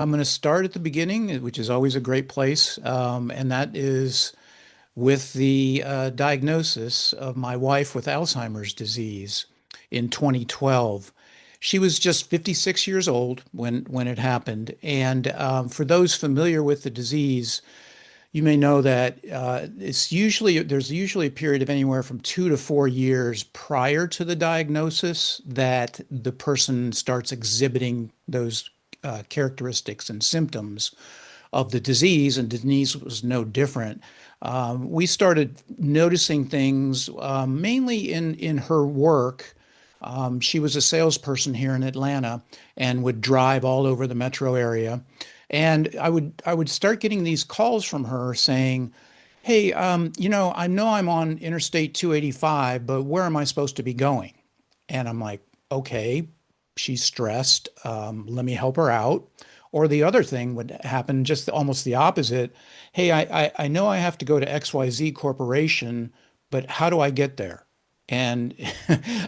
I'm going to start at the beginning, which is always a great place, and that is with the diagnosis of my wife with Alzheimer's disease in 2012. She was just 56 years old when it happened, and for those familiar with the disease, you may know that there's usually a period of anywhere from 2 to 4 years prior to the diagnosis that the person starts exhibiting those characteristics and symptoms of the disease, and Denise was no different. We started noticing things mainly in her work. She was a salesperson here in Atlanta and would drive all over the metro area. And I would start getting these calls from her saying, "Hey, I know I'm on Interstate 285, but where am I supposed to be going?" And I'm like, "Okay, she's stressed. Let me help her out." Or the other thing would happen, just almost the opposite. "Hey, I know I have to go to XYZ Corporation, but how do I get there?" And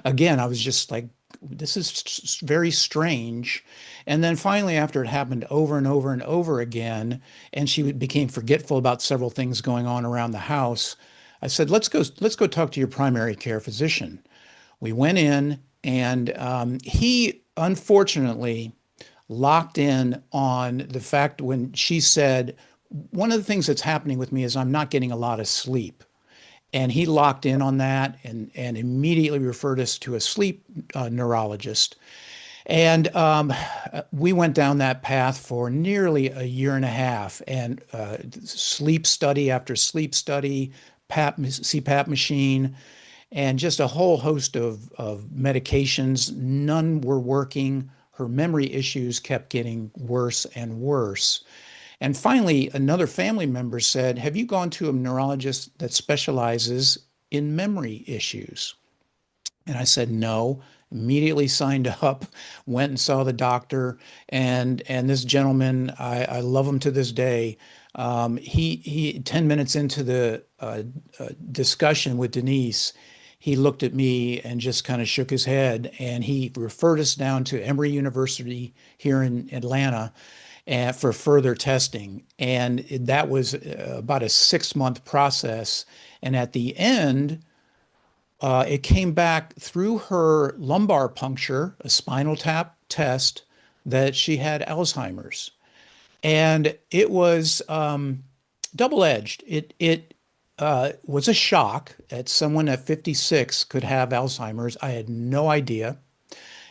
again, I was just like, this is very strange. And then finally, after it happened over and over and over again, and she became forgetful about several things going on around the house, I said, let's go talk to your primary care physician." We went in, and he unfortunately locked in on the fact when she said, "One of the things that's happening with me is I'm not getting a lot of sleep." And he locked in on that and immediately referred us to a sleep neurologist. And we went down that path for nearly a year and a half, and sleep study after sleep study, CPAP machine, and just a whole host of medications. None were working. Her memory issues kept getting worse and worse. And finally, another family member said, "Have you gone to a neurologist that specializes in memory issues?" And I said, "No." Immediately signed up, went and saw the doctor, and this gentleman, I love him to this day. He 10 minutes into the discussion with Denise, he looked at me and just kind of shook his head, and he referred us down to Emory University here in Atlanta for further testing. And that was about a 6 month process. And at the end, it came back through her lumbar puncture, a spinal tap test, that she had Alzheimer's. And it was double-edged. It was a shock that someone at 56 could have Alzheimer's. I had no idea.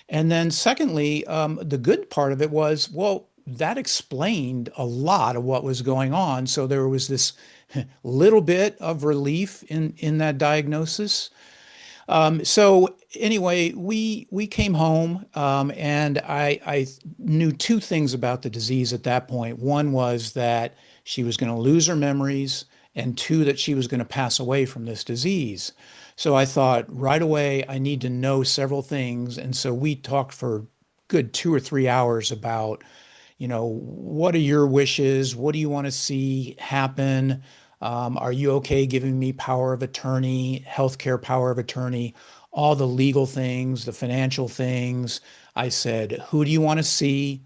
And then secondly, the good part of it was, well, that explained a lot of what was going on. So there was this little bit of relief in that diagnosis. So anyway, we came home, and I knew two things about the disease at that point. One was that she was going to lose her memories, and two, that she was going to pass away from this disease. So I thought right away, I need to know several things. And so we talked for good 2 or 3 hours about, what are your wishes? What do you want to see happen? Are you okay giving me power of attorney, healthcare power of attorney, all the legal things, the financial things? I said, "Who do you want to see?"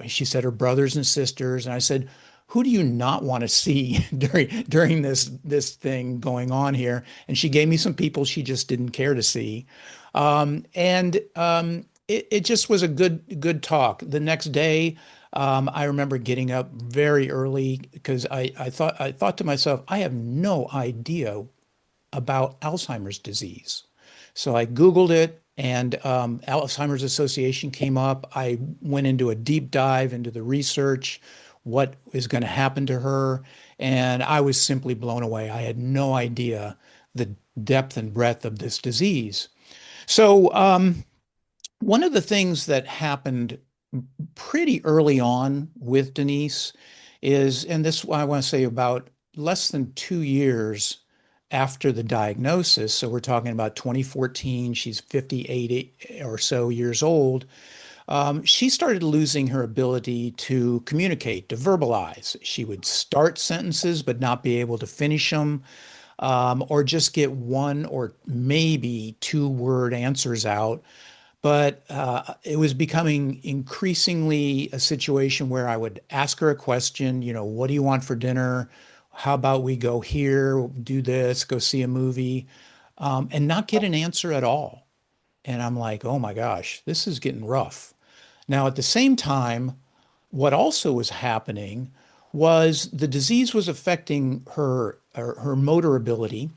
She said her brothers and sisters. And I said, "Who do you not want to see during this thing going on here?" And she gave me some people she just didn't care to see. And it just was a good talk. The next day, I remember getting up very early because I thought to myself, I have no idea about Alzheimer's disease. So I Googled it, and Alzheimer's Association came up. I went into a deep dive into the research, what is going to happen to her, and I was simply blown away. I had no idea the depth and breadth of this disease. So one of the things that happened pretty early on with Denise is, and this I want to say about less than 2 years after the diagnosis, so we're talking about 2014, she's 58 or so years old, she started losing her ability to communicate, to verbalize. She would start sentences but not be able to finish them, or just get one or maybe two word answers out. But it was becoming increasingly a situation where I would ask her a question, what do you want for dinner? How about we go here, do this, go see a movie, and not get an answer at all. And I'm like, oh my gosh, this is getting rough. Now, at the same time, what also was happening was the disease was affecting her motor ability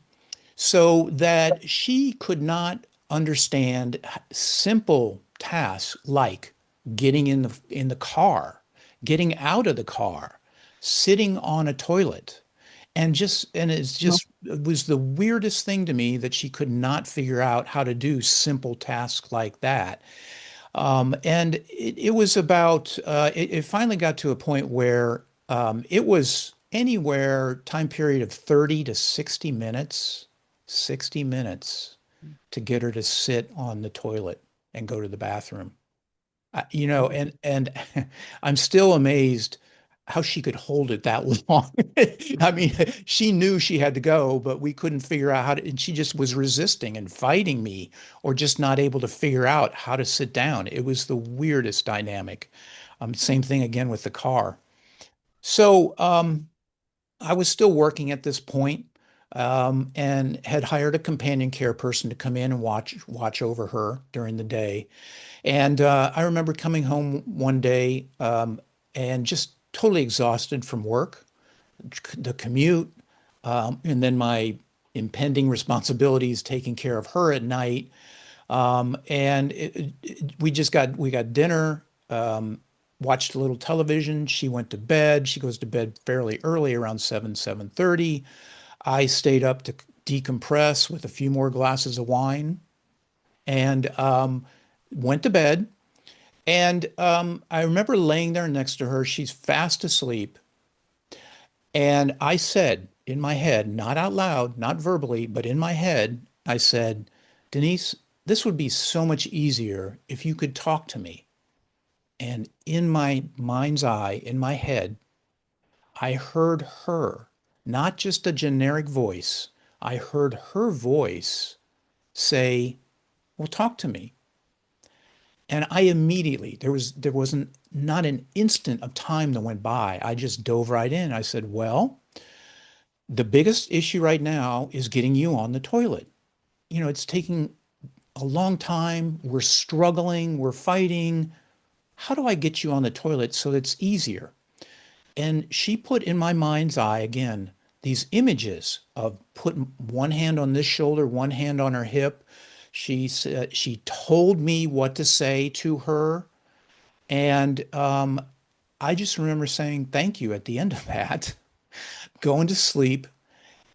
so that she could not understand simple tasks like getting in the car, getting out of the car, sitting on a toilet. It was the weirdest thing to me that she could not figure out how to do simple tasks like that. And it was about, it finally got to a point where it was anywhere time period of 30 to 60 minutes to get her to sit on the toilet and go to the bathroom. And I'm still amazed how she could hold it that long. I mean, she knew she had to go, but we couldn't figure out how to, and she just was resisting and fighting me or just not able to figure out how to sit down. It was the weirdest dynamic. Same thing again with the car. So, I was still working at this point, and had hired a companion care person to come in and watch over her during the day. And I remember coming home one day, and just totally exhausted from work, the commute, and then my impending responsibilities taking care of her at night. And we got dinner, watched a little television. She went to bed. She goes to bed fairly early, around 7:30. I stayed up to decompress with a few more glasses of wine and went to bed. And I remember laying there next to her. She's fast asleep. And I said in my head, not out loud, not verbally, but in my head, I said, Denise, this would be so much easier if you could talk to me. And in my mind's eye, in my head, I heard her, not just a generic voice. I heard her voice say, well, talk to me. And I immediately, there wasn't not an instant of time that went by. I just dove right in. I said, well, the biggest issue right now is getting you on the toilet. It's taking a long time. We're struggling, we're fighting. How do I get you on the toilet so it's easier? And she put in my mind's eye again these images of putting one hand on this shoulder, one hand on her hip. She said she told me what to say to her, and I just remember saying thank you at the end of that, going to sleep.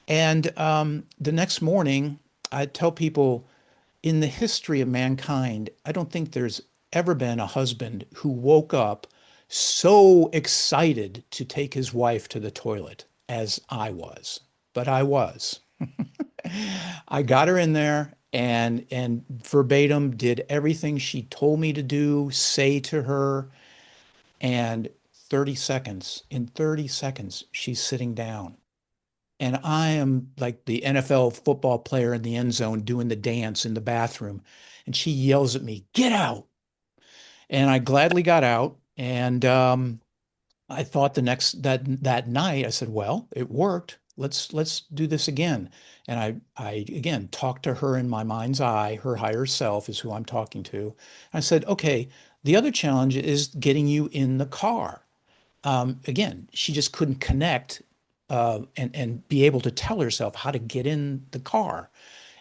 And the next morning, I tell people in the history of mankind, I don't think there's ever been a husband who woke up so excited to take his wife to the toilet as I was. But I was. I got her in there and verbatim did everything she told me to do, say to her, and 30 seconds, she's sitting down. And I am like the NFL football player in the end zone doing the dance in the bathroom. And she yells at me, get out. And I gladly got out. And I thought that night, I said, well, it worked. Let's do this again. And I again talked to her in my mind's eye. Her higher self is who I'm talking to. I said, okay, the other challenge is getting you in the car. Again, she just couldn't connect and be able to tell herself how to get in the car.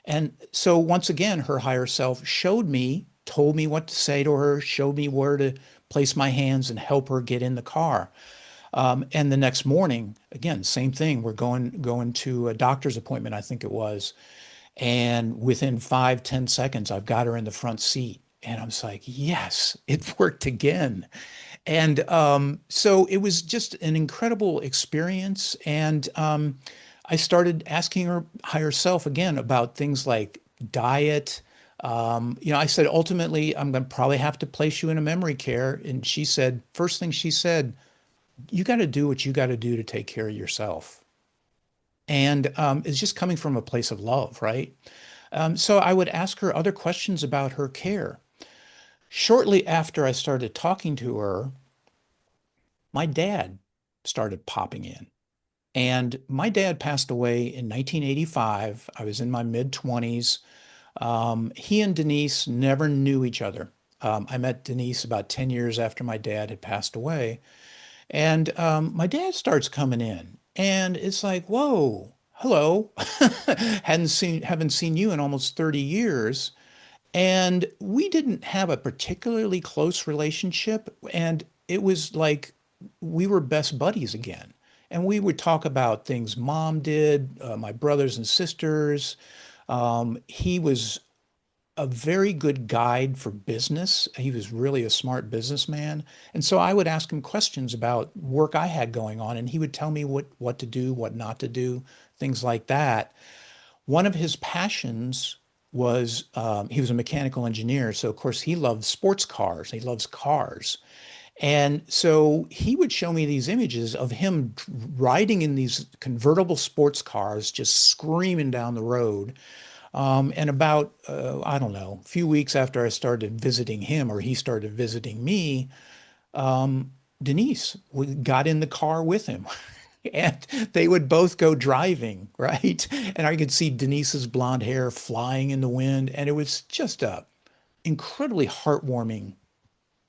And so once again, her higher self showed me, told me what to say to her, showed me where to place my hands and help her get in the car. And the next morning, again, same thing. We're going to a doctor's appointment, I think it was. And within 5, 10 seconds, I've got her in the front seat. And I'm just like, yes, it worked again. And so it was just an incredible experience. And I started asking her higher self again about things like diet. I said, ultimately, I'm going to probably have to place you in a memory care. And she said, first thing she said, you got to do what you got to do to take care of yourself. And it's just coming from a place of love, right? So I would ask her other questions about her care. Shortly after I started talking to her, my dad started popping in. And my dad passed away in 1985. I was in my mid 20s. He and Denise never knew each other. I met Denise about 10 years after my dad had passed away. And my dad starts coming in, and it's like, whoa, hello. Haven't seen you in almost 30 years. And we didn't have a particularly close relationship. And it was like we were best buddies again. And we would talk about things mom did, my brothers and sisters. He was a very good guide for business. He was really a smart businessman. And so I would ask him questions about work I had going on, and he would tell me what to do, what not to do, things like that. One of his passions was he was a mechanical engineer. So, of course, he loved sports cars. He loves cars. And so he would show me these images of him riding in these convertible sports cars, just screaming down the road. And about, I don't know, a few weeks after I started visiting him or he started visiting me, Denise got in the car with him. And they would both go driving, right? And I could see Denise's blonde hair flying in the wind. And it was just a incredibly heartwarming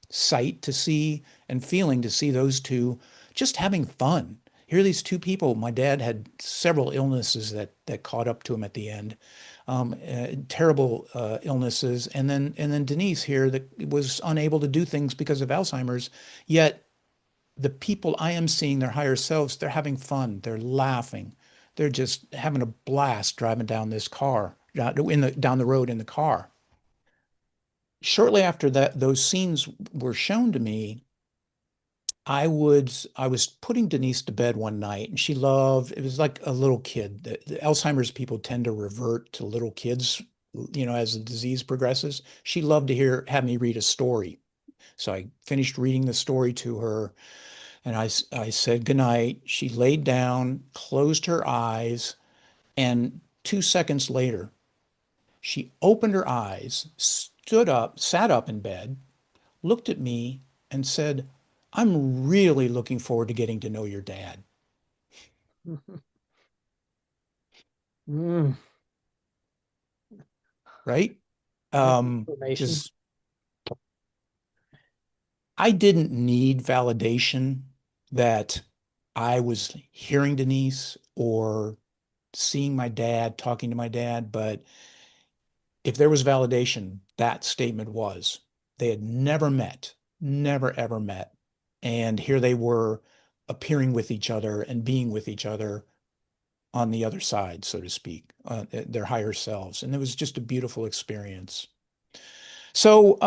sight to see and feeling to see those two just having fun. Here are these two people. My dad had several illnesses that caught up to him at the end, terrible illnesses, and then Denise here that was unable to do things because of Alzheimer's. Yet the people I am seeing, their higher selves, they're having fun, they're laughing, they're just having a blast driving down this car, down the road in the car. Shortly after that, those scenes were shown to me. I was putting Denise to bed one night, and she loved, it was like a little kid. The Alzheimer's people tend to revert to little kids, as the disease progresses. She loved to have me read a story. So I finished reading the story to her, and I said goodnight. She laid down, closed her eyes, and 2 seconds later, she opened her eyes, stood up, sat up in bed, looked at me, and said, I'm really looking forward to getting to know your dad, Mm, right? that's information. Because I didn't need validation that I was hearing Denise or seeing my dad, talking to my dad, but if there was validation, that statement was. They had never met, never ever met. And here they were appearing with each other and being with each other on the other side, so to speak, their higher selves. And it was just a beautiful experience. So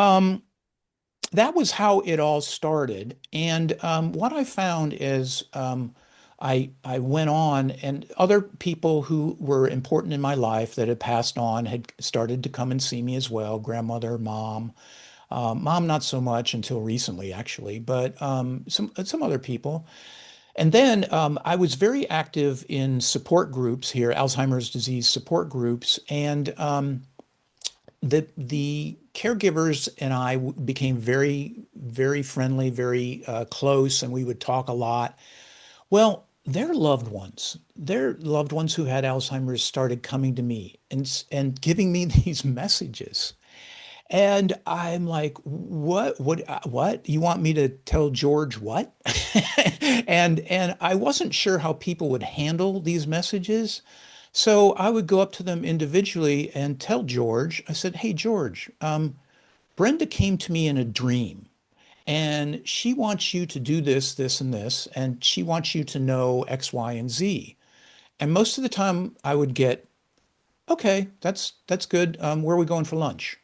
that was how it all started. And what I found is I went on, and other people who were important in my life that had passed on had started to come and see me as well. Grandmother, mom, mom not so much until recently, actually, but some other people. And then I was very active in support groups here, Alzheimer's disease support groups, and the caregivers and I became very, very friendly, very close, and we would talk a lot. Well, their loved ones who had Alzheimer's started coming to me and giving me these messages. And I'm like, what? You want me to tell George what? And I wasn't sure how people would handle these messages. So I would go up to them individually and tell George, I said, hey, George, Brenda came to me in a dream and she wants you to do this, this, and this, and she wants you to know X, Y, and Z. And most of the time I would get, okay, that's good. Where are we going for lunch?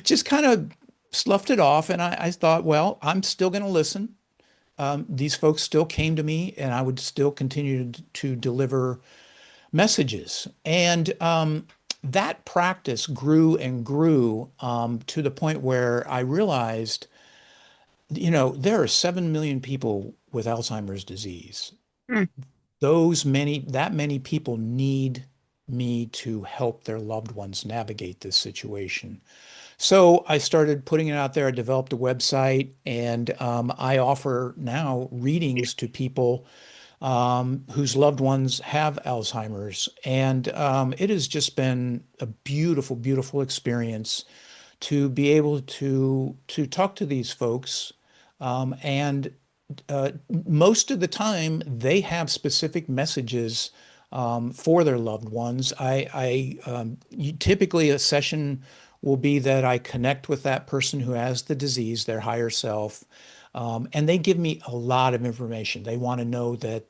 Just kind of sloughed it off. And I thought, well, I'm still going to listen. These folks still came to me, and I would still continue to deliver messages. And that practice grew and grew to the point where I realized, there are 7 million people with Alzheimer's disease. Mm. That many people need me to help their loved ones navigate this situation. So I started putting it out there. I developed a website, and I offer now readings to people whose loved ones have Alzheimer's. And it has just been a beautiful, beautiful experience to be able to talk to these folks. And most of the time, they have specific messages for their loved ones. Typically a session will be that I connect with that person who has the disease, their higher self, and they give me a lot of information. They want to know that,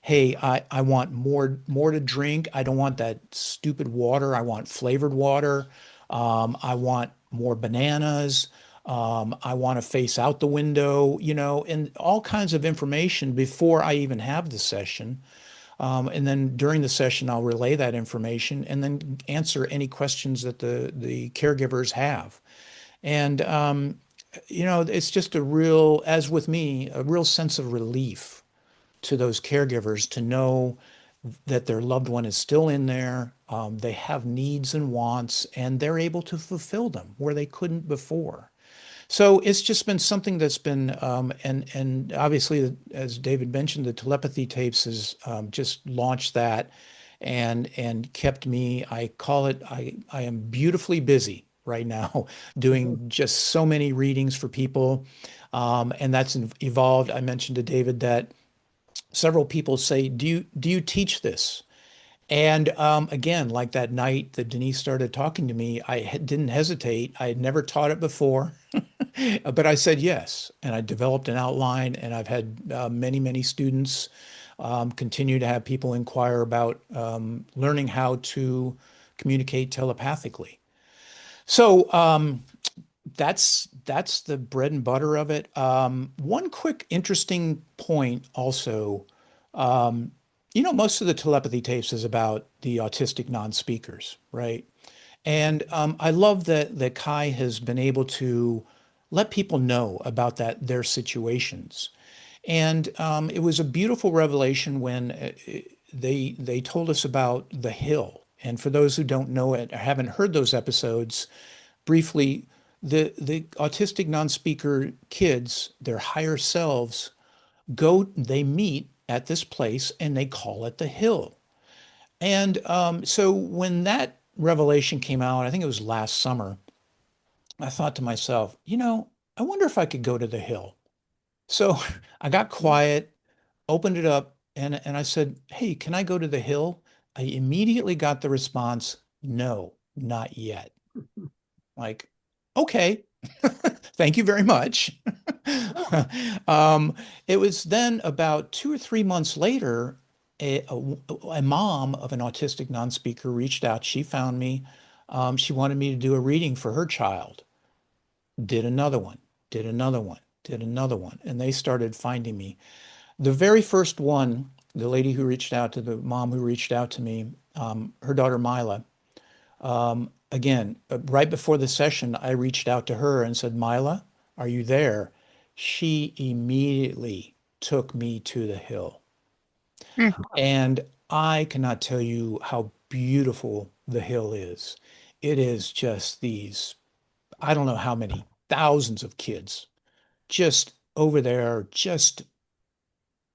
hey, I want more to drink. I don't want that stupid water. I want flavored water. I want more bananas. I want to face out the window, and all kinds of information before I even have the session. And then during the session, I'll relay that information and then answer any questions that the caregivers have. And it's just as with me, a real sense of relief to those caregivers to know that their loved one is still in there. They have needs and wants, and they're able to fulfill them where they couldn't before. So it's just been something that's been, and obviously, as David mentioned, the telepathy tapes has just launched that, and kept me. I call it. I am beautifully busy right now, doing just so many readings for people, and that's evolved. I mentioned to David that several people say, "Do you teach this?" And again, like that night that Denise started talking to me, I didn't hesitate. I had never taught it before. But I said yes, and I developed an outline, and I've had many, many students continue to have people inquire about learning how to communicate telepathically. So that's the bread and butter of it. One quick interesting point also, most of the telepathy tapes is about the autistic non-speakers, right? And I love that Kai has been able to let people know about their situations. And it was a beautiful revelation when they told us about the hill. And for those who don't know it or haven't heard those episodes, briefly, the autistic non-speaker kids, their higher selves, they meet at this place and they call it the hill. And so when that revelation came out, I think it was last summer, I thought to myself, I wonder if I could go to the hill. So I got quiet, opened it up, and I said, "Hey, can I go to the hill?" I immediately got the response, "No, not yet." Like, okay, thank you very much. Oh, um, it was then about 2 or 3 months later, a mom of an autistic non-speaker reached out. She found me. She wanted me to do a reading for her child. Did another one, did another one, did another one. And they started finding me. The very first one, the lady who reached out to the mom who reached out to me, her daughter Mila, again, right before the session, I reached out to her and said, Mila, are you there? She immediately took me to the hill. And I cannot tell you how beautiful the hill is. It is just these, I don't know how many thousands of kids just over there, just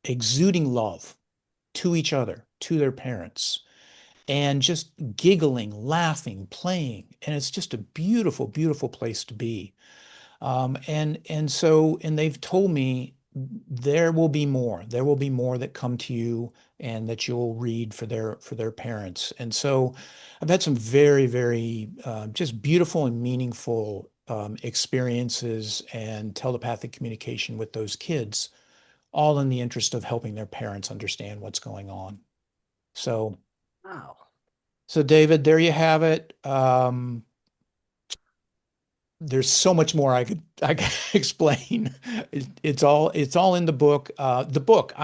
exuding love to each other, to their parents, and just giggling, laughing, playing. And it's just a beautiful, beautiful place to be. And they've told me there will be more. There will be more that come to you and that you'll read for their parents. And so I've had some very, very just beautiful and meaningful experiences and telepathic communication with those kids, all in the interest of helping their parents understand what's going on. So, wow. so David, there you have it. There's so much more I could explain. It's all in the book. The book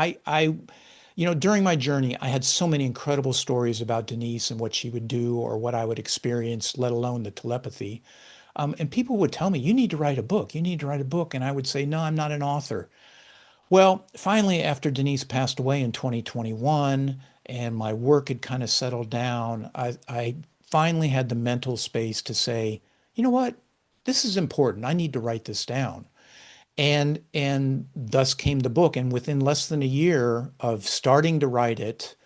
during my journey, I had so many incredible stories about Denise and what she would do or what I would experience, let alone the telepathy. And people would tell me, "You need to write a book. You need to write a book." And I would say, "No, I'm not an author." Well, finally, after Denise passed away in 2021 and my work had kind of settled down, I finally had the mental space to say, you know what? this is important. I need to write this down. And thus came the book. And within less than a year of starting to write it,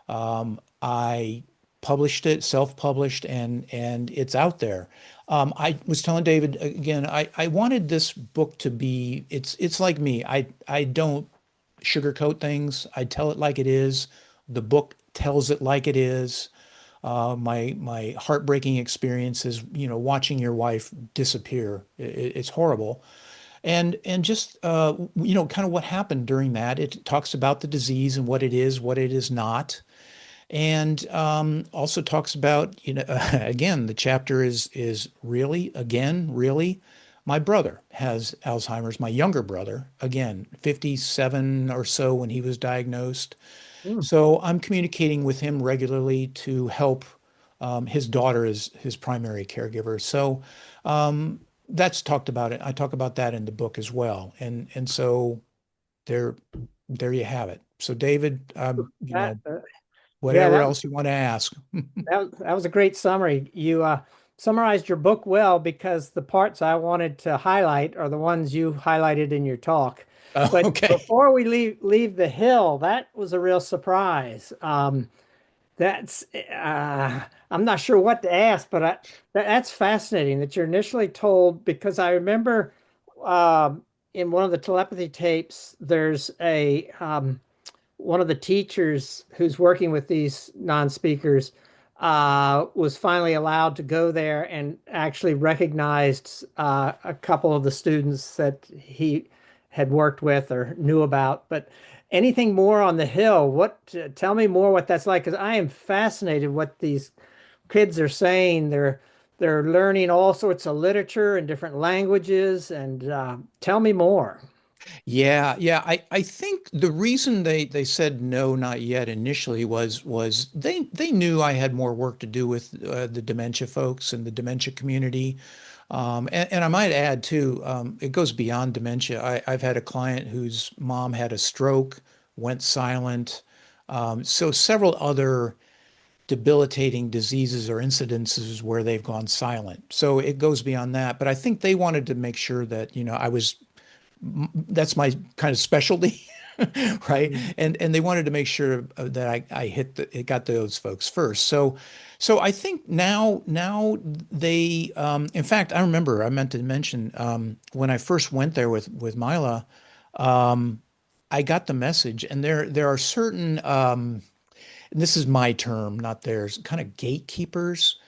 I published it, self-published, and it's out there. I was telling David again, I wanted this book to be, it's like me. I don't sugarcoat things. I tell it like it is. The book tells it like it is. My heartbreaking experience is, watching your wife disappear. It's horrible. And just kind of what happened during that. It talks about the disease and what it is not, and also talks about, again, the chapter is really, again, really, my brother has Alzheimer's, my younger brother, again, 57 or so when he was diagnosed. Mm. So I'm communicating with him regularly to help. His daughter is his primary caregiver. So that's talked about it. I talk about that in the book as well. And so there there you have it. So David, That, yeah, whatever else you want to ask. that was a great summary. You summarized your book well because the parts I wanted to highlight are the ones you highlighted in your talk. But Okay. before we leave the hill, that was a real surprise. That's I'm not sure what to ask, but that's fascinating that you're initially told because I remember in one of the telepathy tapes, there's a one of the teachers who's working with these non-speakers was finally allowed to go there and actually recognized a couple of the students that he had worked with or knew about. But anything more on the Hill? Tell me more what that's like, because I am fascinated what these kids are saying. They're learning all sorts of literature in different languages, and tell me more. Yeah, yeah. I think the reason they said no, not yet initially was they knew I had more work to do with the dementia folks and the dementia community. And I might add too, it goes beyond dementia. I've had a client whose mom had a stroke, went silent. So several other debilitating diseases or incidences where they've gone silent. So it goes beyond that. But I think they wanted to make sure that, I was that's my kind of specialty, right? Mm. And they wanted to make sure that I it got those folks first. So I think now they in fact I remember I meant to mention when I first went there with Mila, I got the message, and there are certain and this is my term, not theirs, kind of gatekeepers,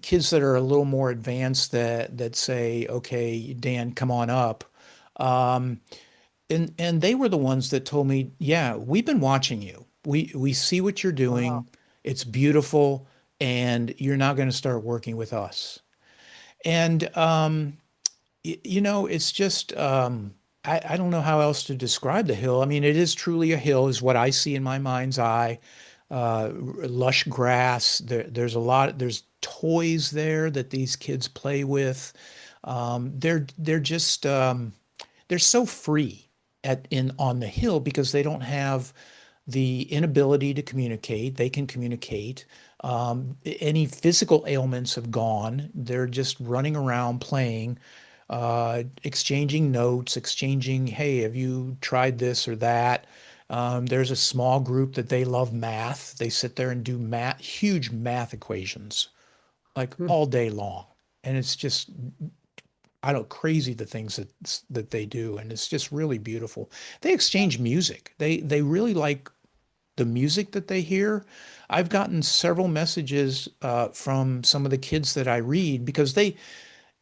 kids that are a little more advanced that say, okay, Dan, come on up. Um, and they were the ones that told me, yeah, we've been watching you. We see what you're Wow. doing. It's beautiful, and you're now going to start working with us. And it's just I don't know how else to describe the hill. I mean, it is truly a hill, is what I see in my mind's eye. Lush grass. There's a lot. There's toys there that these kids play with. They're just they're so free in on the hill because they don't have the inability to communicate. They can communicate. Any physical ailments have gone. They're just running around playing, exchanging notes, exchanging, hey, have you tried this or that? There's a small group that they love math. They sit there and do math, huge math equations, like Hmm. all day long. And it's just, I don't know, crazy the things that they do. And it's just really beautiful. They exchange music. They really like the music that they hear. I've gotten several messages from some of the kids that I read because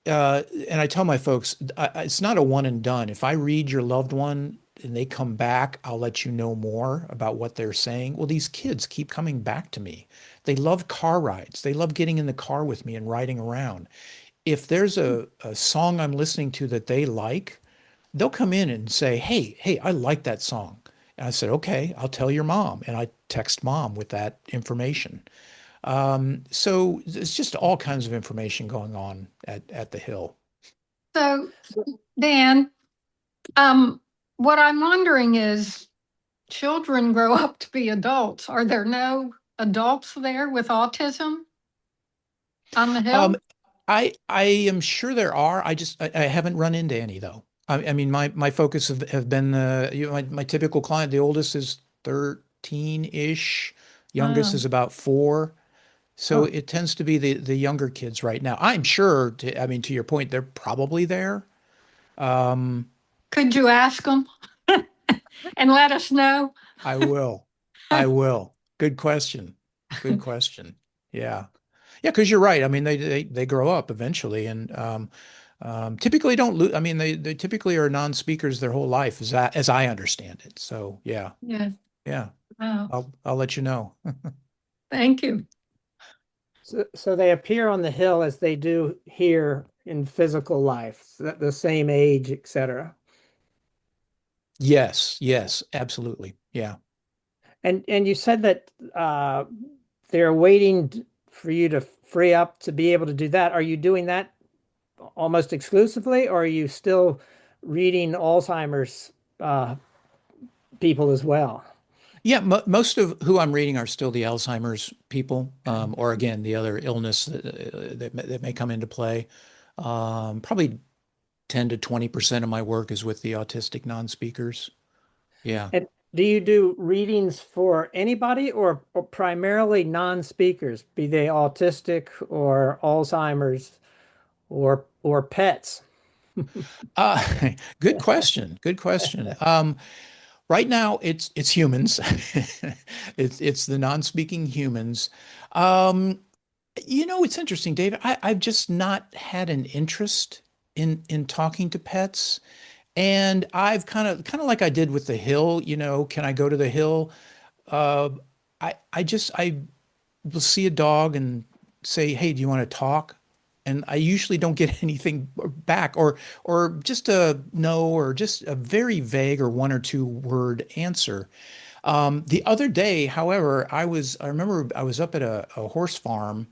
and I tell my folks, it's not a one and done. If I read your loved one and they come back, I'll let you know more about what they're saying. Well, these kids keep coming back to me. They love car rides. They love getting in the car with me and riding around. If there's a song I'm listening to that they like, they'll come in and say, hey, I like that song. And I said, okay, I'll tell your mom. And I text mom with that information. So it's just all kinds of information going on at the Hill. So, Dan, um, what I'm wondering is children grow up to be adults. Are there no adults there with autism on the Um, Hill? I am sure there are. I haven't run into any though. I mean, my focus have been my typical client. The oldest is 13-ish, youngest Oh, is about 4. So Huh. it tends to be the younger kids right now. I'm sure I mean, to your point, they're probably there. Um, could you ask them and let us know? I will. I will. Good question. Good question. Yeah. Yeah, because you're right. I mean, they grow up eventually, and typically don't lose. I mean, they typically are non-speakers their whole life, as I understand it. So yeah, Yes. yeah. Oh, I'll let you know. thank you. So they appear on the hill as they do here in physical life, the same age, etc. Yes, yes, absolutely. Yeah. And you said that they're waiting for you to free up to be able to do that. Are you doing that almost exclusively, or are you still reading Alzheimer's uh, people as well? Yeah, mo most of who I'm reading are still the Alzheimer's people, or again, the other illness that may come into play. Probably 10 to 20% of my work is with the autistic non-speakers. Yeah. And do you do readings for anybody or primarily non-speakers, be they autistic or Alzheimer's or pets? Good question. Good question. Right now, it's humans. It's the non-speaking humans. Um, it's interesting, David. I've just not had an interest in talking to pets. And I've kind of like I did with the hill, can I go to the hill? Uh, I will see a dog and say, "Hey, do you want to talk?" And I usually don't get anything back, or just a no, or just a very vague or one or two word answer. The other day, however, I remember I was up at a horse farm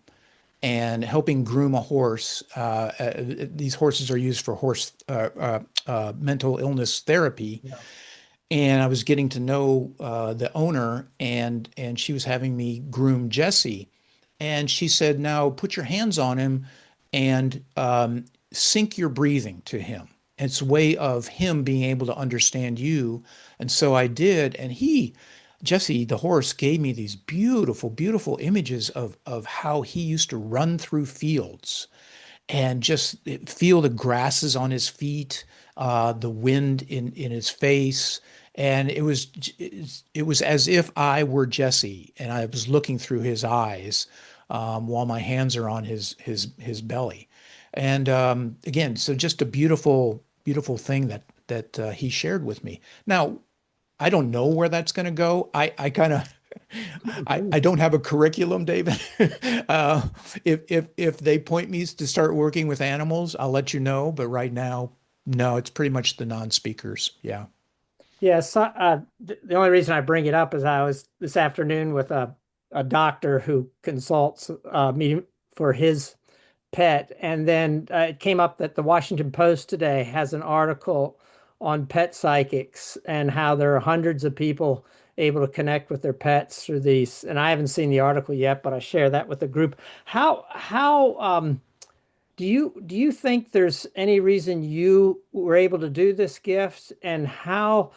and helping groom a horse. These horses are used for horse mental illness therapy, Yeah. and I was getting to know the owner, and she was having me groom Jesse, and she said, "Now put your hands on him and sync your breathing to him." It's a way of him being able to understand you, and so I did, and Jesse, the horse, gave me these beautiful, beautiful images of how he used to run through fields and just feel the grasses on his feet, the wind in his face. And it was as if I were Jesse and I was looking through his eyes while my hands are on his belly. And again, so just a beautiful, beautiful thing that he shared with me. Now, I don't know where that's going to go. I kind of I don't have a curriculum, David. uh, if they point me to start working with animals, I'll let you know. But right now, no, it's pretty much the non-speakers. Yeah. Yes, the only reason I bring it up is I was this afternoon with a doctor who consults me for his pet, and then it came up that the Washington Post today has an article on pet psychics and how there are hundreds of people able to connect with their pets through these. And I haven't seen the article yet, but I share that with the group. How do you think there's any reason you were able to do this gift, and how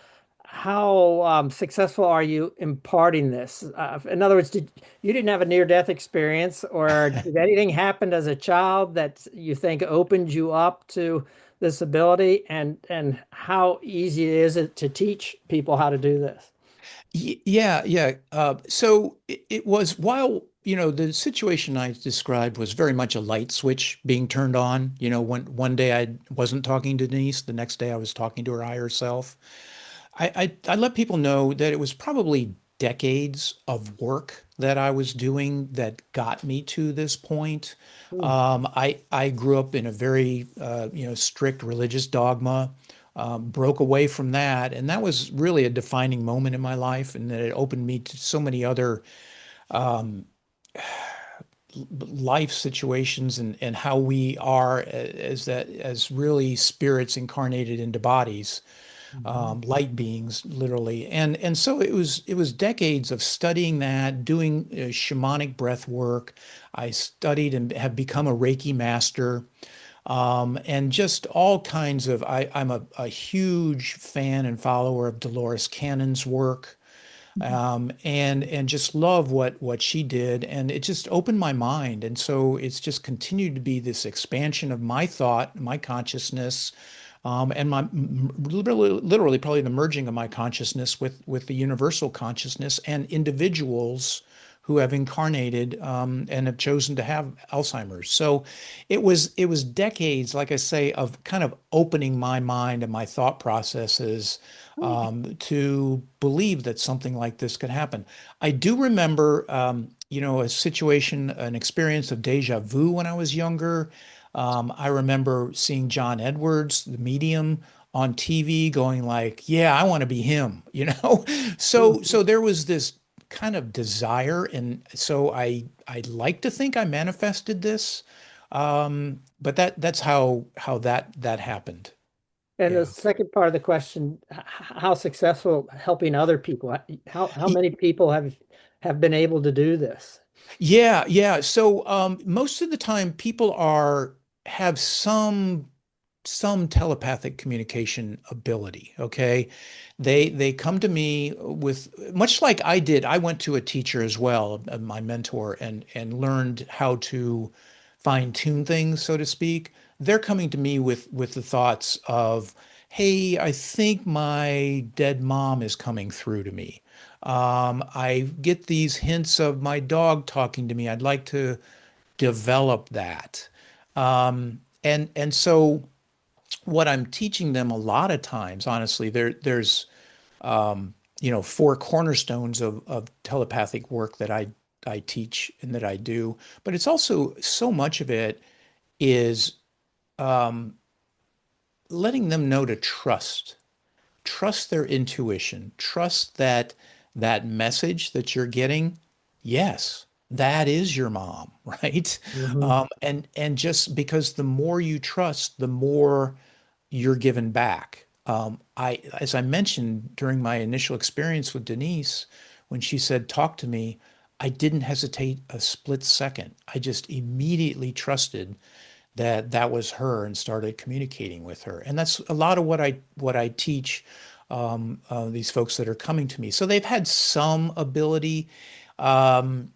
successful are you imparting this? In other words, you didn't have a near-death experience, or did anything happen as a child that you think opened you up to this ability? And how easy is it to teach people how to do this? Yeah, yeah. So it was while, the situation I described was very much a light switch being turned on. When one day I wasn't talking to Denise, the next day I was talking to her higher self. I let people know that it was probably decades of work that I was doing that got me to this point. Hmm. I grew up in a very strict religious dogma, broke away from that, and that was really a defining moment in my life, and that it opened me to so many other life situations and how we are as really spirits incarnated into bodies. Mhm. light beings, literally. And so it was decades of studying that, doing shamanic breath work. I studied and have become a Reiki master, and just all kinds of. I'm a huge fan and follower of Dolores Cannon's work, and just love what she did, and it just opened my mind, and so it's just continued to be this expansion of my thought, my consciousness, and literally probably the merging of my consciousness with the universal consciousness and individuals who have incarnated and have chosen to have Alzheimer's. So it was decades, like I say, of kind of opening my mind and my thought processes to believe that something like this could happen. I do remember, a situation, an experience of deja vu when I was younger. I remember seeing John Edwards, the medium, on TV, going like, "Yeah, I want to be him," you know. So there was this kind of desire, and so I like to think I manifested this, but that's how that happened. And the Yeah. second part of the question, how successful helping other people? How many people have been able to do this? Yeah, yeah. So most of the time, people are have some telepathic communication ability. Okay, they come to me with, much like I did. I went to a teacher as well, my mentor, and learned how to fine tune things, so to speak. They're coming to me with the thoughts of, "Hey, I think my dead mom is coming through to me. I get these hints of my dog talking to me. I'd like to develop that." And so what I'm teaching them a lot of times, honestly, there's four cornerstones of telepathic work that I teach and that I do, but it's also so much of it is um, letting them know to trust their intuition, trust that that message that you're getting, yes, that is your mom, right? Mhm. And just because the more you trust, the more you're given back. As I mentioned during my initial experience with Denise, when she said, "Talk to me," I didn't hesitate a split second. I just immediately trusted that that was her and started communicating with her. And that's a lot of what I teach these folks that are coming to me. So they've had some ability. Um,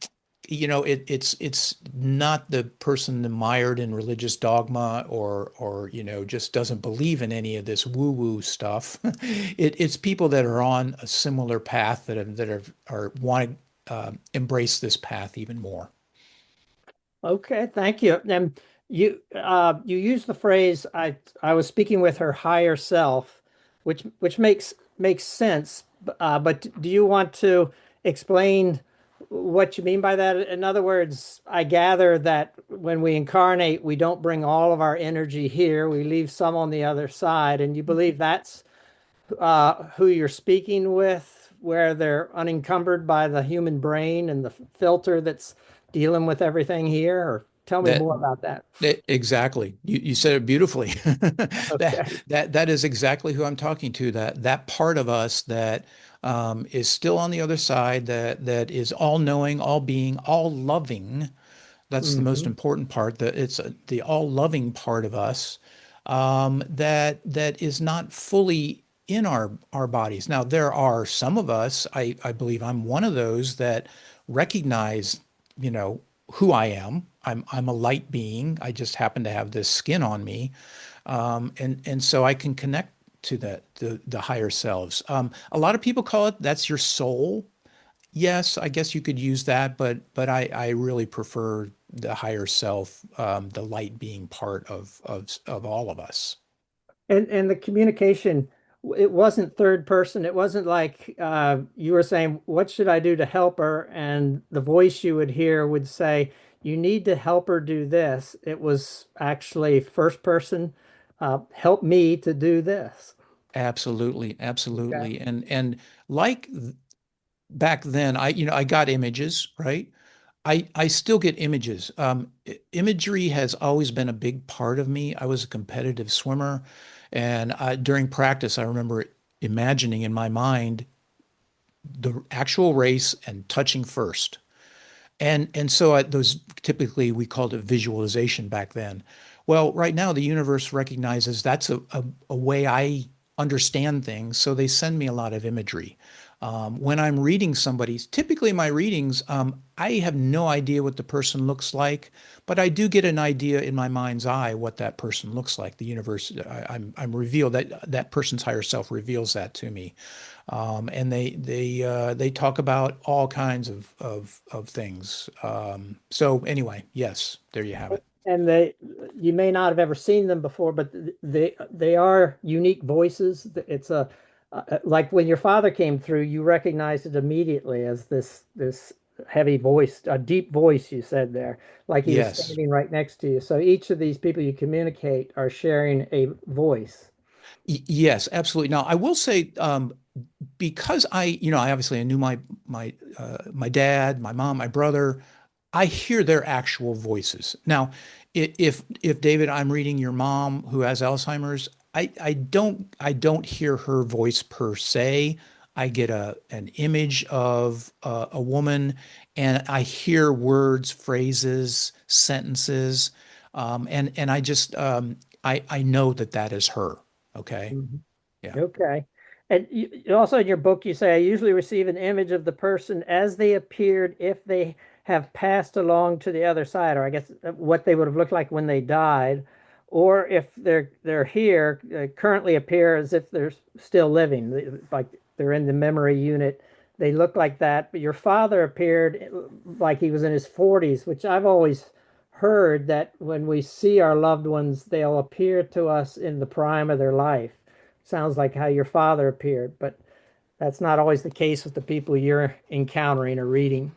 it's not the person mired in religious dogma or just doesn't believe in any of this woo-woo stuff. It's people that are on a similar path that are want to embrace this path even more. Okay, thank you. And you use the phrase I was speaking with her higher self, which makes sense. But do you want to explain what you mean by that? In other words, I gather that when we incarnate, we don't bring all of our energy here. We leave some on the other side, and you believe that's who you're speaking with, where they're unencumbered by the human brain and the filter that's dealing with everything here? Or tell me That more about that. exactly. You said it beautifully. That Okay. that is exactly who I'm talking to. That part of us that is still on the other side, that is all knowing, all being, all loving. That's the most Hmm. important part. That it's the all loving part of us, that is not fully in our bodies. Now, there are some of us. I believe I'm one of those that recognize, you know, who I am. I'm a light being. I just happen to have this skin on me, and so I can connect to the higher selves. A lot of people call it, that's your soul. Yes, I guess you could use that, but I really prefer the higher self, the light being part of all of us. And the communication, it wasn't third person. It wasn't like you were saying, "What should I do to help her?" And the voice you would hear would say, "You need to help her do this." It was actually first person, "Help me to do this." Absolutely, Okay. absolutely. And like back then, I got images, right? I still get images. Imagery has always been a big part of me. I was a competitive swimmer, and during practice, I remember imagining in my mind the actual race and touching first. And so those typically we called it visualization back then. Well, right now the universe recognizes that's a way I understand things, so they send me a lot of imagery. When I'm reading somebody's, typically my readings, I have no idea what the person looks like, but I do get an idea in my mind's eye what that person looks like. The universe, I'm revealed that that person's higher self reveals that to me. And they talk about all kinds of things. So anyway, yes, there you have it. And you may not have ever seen them before, but they are unique voices. It's like when your father came through, you recognized it immediately as this heavy voice, a deep voice you said there, like he was Yes. standing right next to you. So each of these people you communicate are sharing a voice. Yes, absolutely. Now, I will say, because I obviously I knew my dad, my mom, my brother. I hear their actual voices. Now, if David, I'm reading your mom who has Alzheimer's, I don't hear her voice per se. I get an image of a woman, and I hear words, phrases, sentences, and I know that that is her. Okay. Mhm. Yeah. Okay. And also in your book, you say, I usually receive an image of the person as they appeared if they have passed along to the other side, or I guess what they would have looked like when they died, or if they're here, currently appear as if they're still living, like they're in the memory unit. They look like that. But your father appeared like he was in his 40s, which I've always heard that when we see our loved ones, they'll appear to us in the prime of their life. Sounds like how your father appeared, but that's not always the case with the people you're encountering or reading.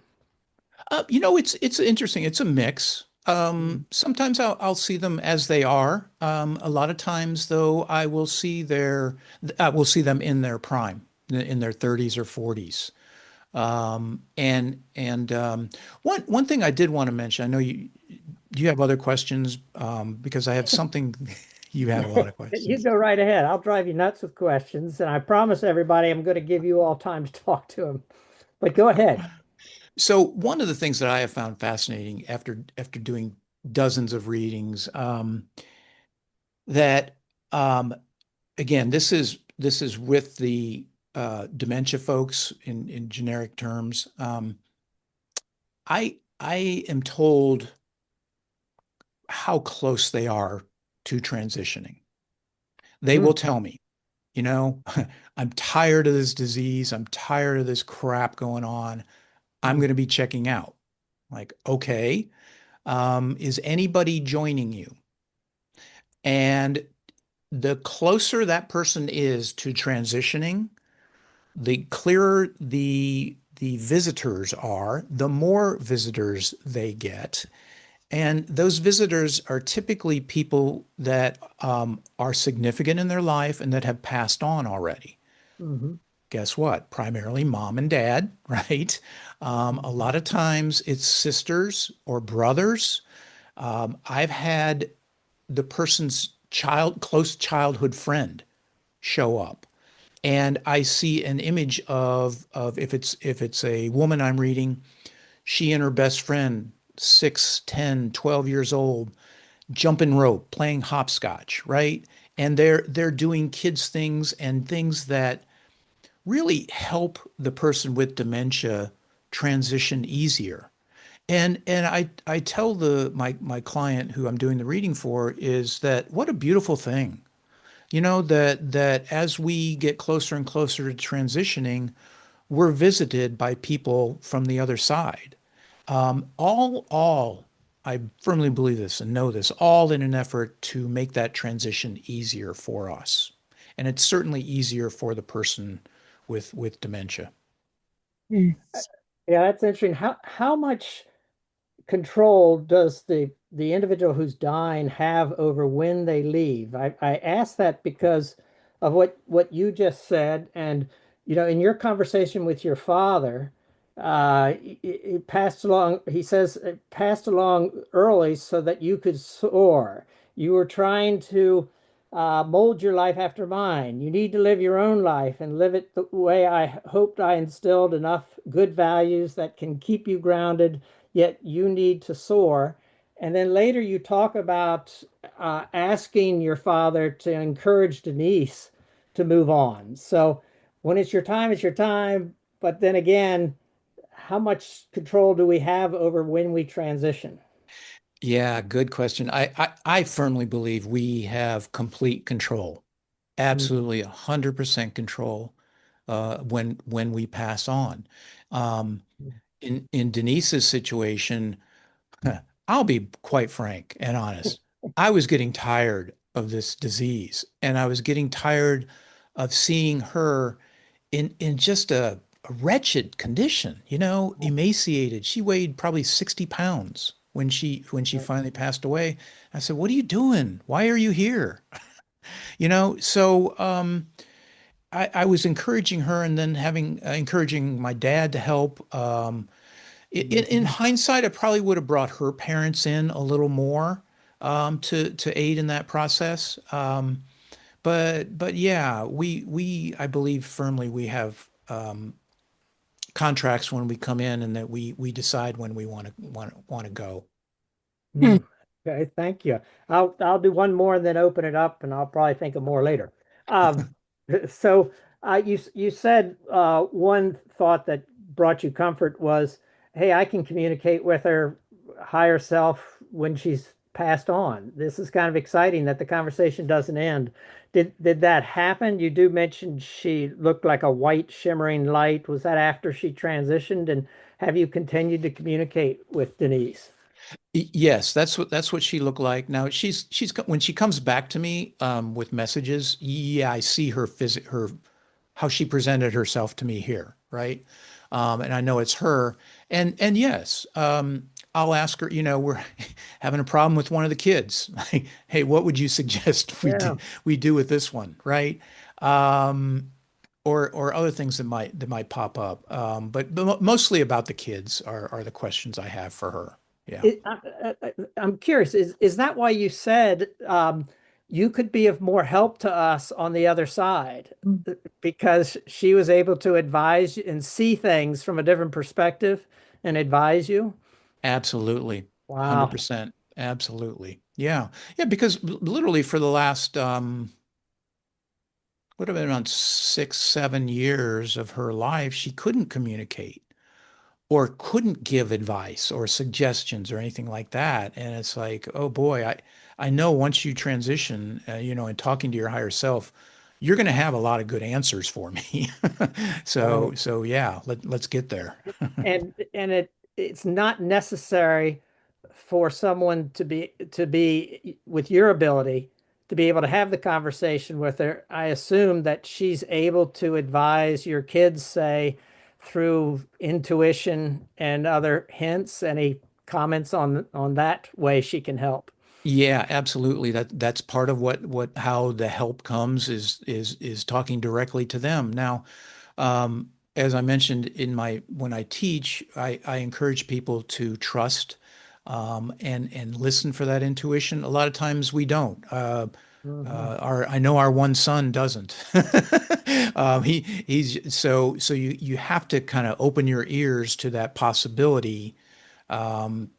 It's interesting. It's a mix. Sometimes I'll see them as they are. A lot of times, though, I will see them in their prime, in their 30s or 40s. And one thing I did want to mention, I know you have other questions, because I have something. You have a lot of You questions. go right ahead. I'll drive you nuts with questions, and I promise everybody I'm going to give you all time to talk to them. But go ahead. So one of the things that I have found fascinating after doing dozens of readings, that again, this is with the dementia folks in generic terms. I am told how close they are to transitioning. They will Hmm. tell me, you know, I'm tired of this disease. I'm tired of this crap going on. I'm going to be checking out. Like, okay, is anybody joining you? And the closer that person is to transitioning, the clearer the visitors are, the more visitors they get. And those visitors are typically people that are significant in their life and that have passed on already. Hmm. Guess what? Primarily mom and dad, right? A Hmm. lot of times it's sisters or brothers. I've had the person's close childhood friend show up, and I see an image of if it's a woman I'm reading, she and her best friend, 6, 10, 12 years old, jumping rope, playing hopscotch, right? And they're doing kids things and things that really help the person with dementia transition easier. And I tell my client who I'm doing the reading for is that what a beautiful thing. That as we get closer and closer to transitioning, we're visited by people from the other side. All, I firmly believe this and know this, all in an effort to make that transition easier for us. And it's certainly easier for the person with dementia. Yeah, that's interesting. How much control does the individual who's dying have over when they leave? I ask that because of what you just said, and in your conversation with your father, it passed along. He says it passed along early so that you could soar. You were trying to mold your life after mine. You need to live your own life and live it the way I hoped I instilled enough good values that can keep you grounded, yet you need to soar. And then later you talk about asking your father to encourage Denise to move on. So when it's your time, it's your time. But then again, how much control do we have over when we transition? Yeah, good question. I firmly believe we have complete control, absolutely 100% control when we pass on. Um, in Denise's situation, I'll be quite frank and honest. I was getting tired of this disease, and I was getting tired of seeing her in just a wretched condition, emaciated. She weighed probably 60 pounds when she finally passed away. I said, "What are you doing? Why are you here?" So I was encouraging her and then having encouraging my dad to help. In hindsight, I probably would have brought her parents in a little more to aid in that process. But yeah, we I believe firmly we have contracts when we come in, and that we decide when we want to go. Hmm. Okay, thank you. I'll do one more and then open it up, and I'll probably think of more later. Um, so you said one thought that brought you comfort was, hey, I can communicate with her higher self when she's passed on. This is kind of exciting that the conversation doesn't end. Did that happen? You do mention she looked like a white shimmering light. Was that after she transitioned? And have you continued to communicate with Denise? Yes, that's what she looked like. Now she's when she comes back to me with messages. Yeah, I see her how she presented herself to me here, right? And I know it's her. And yes, I'll ask her. We're having a problem with one of the kids. Like, hey, what would you suggest Yeah. we do with this one, right? Um, or other things that might pop up. But mostly about the kids are the questions I have for her. Yeah. I'm curious, is that why you said you could be of more help to us on the other side? Because she was able to advise and see things from a different perspective and advise you? Absolutely. Wow. 100%. Absolutely. Yeah. Yeah, because literally for the last would have been around 6, 7 years of her life, she couldn't communicate or couldn't give advice or suggestions or anything like that. And it's like, oh boy, I know once you transition, and talking to your higher self, you're going to have a lot of good answers for me. So Right. so yeah, let's get there. And it's not necessary for someone to be with your ability to be able to have the conversation with her. I assume that she's able to advise your kids, say, through intuition and other hints. Any comments on that way she can help? Yeah, absolutely. That's part of what how the help comes is talking directly to them. Now, as I mentioned in my when I teach, I encourage people to trust and listen for that intuition. A lot of times we don't. Mhm. I know our one son doesn't. He's so you have to kind of open your ears to that possibility. I'm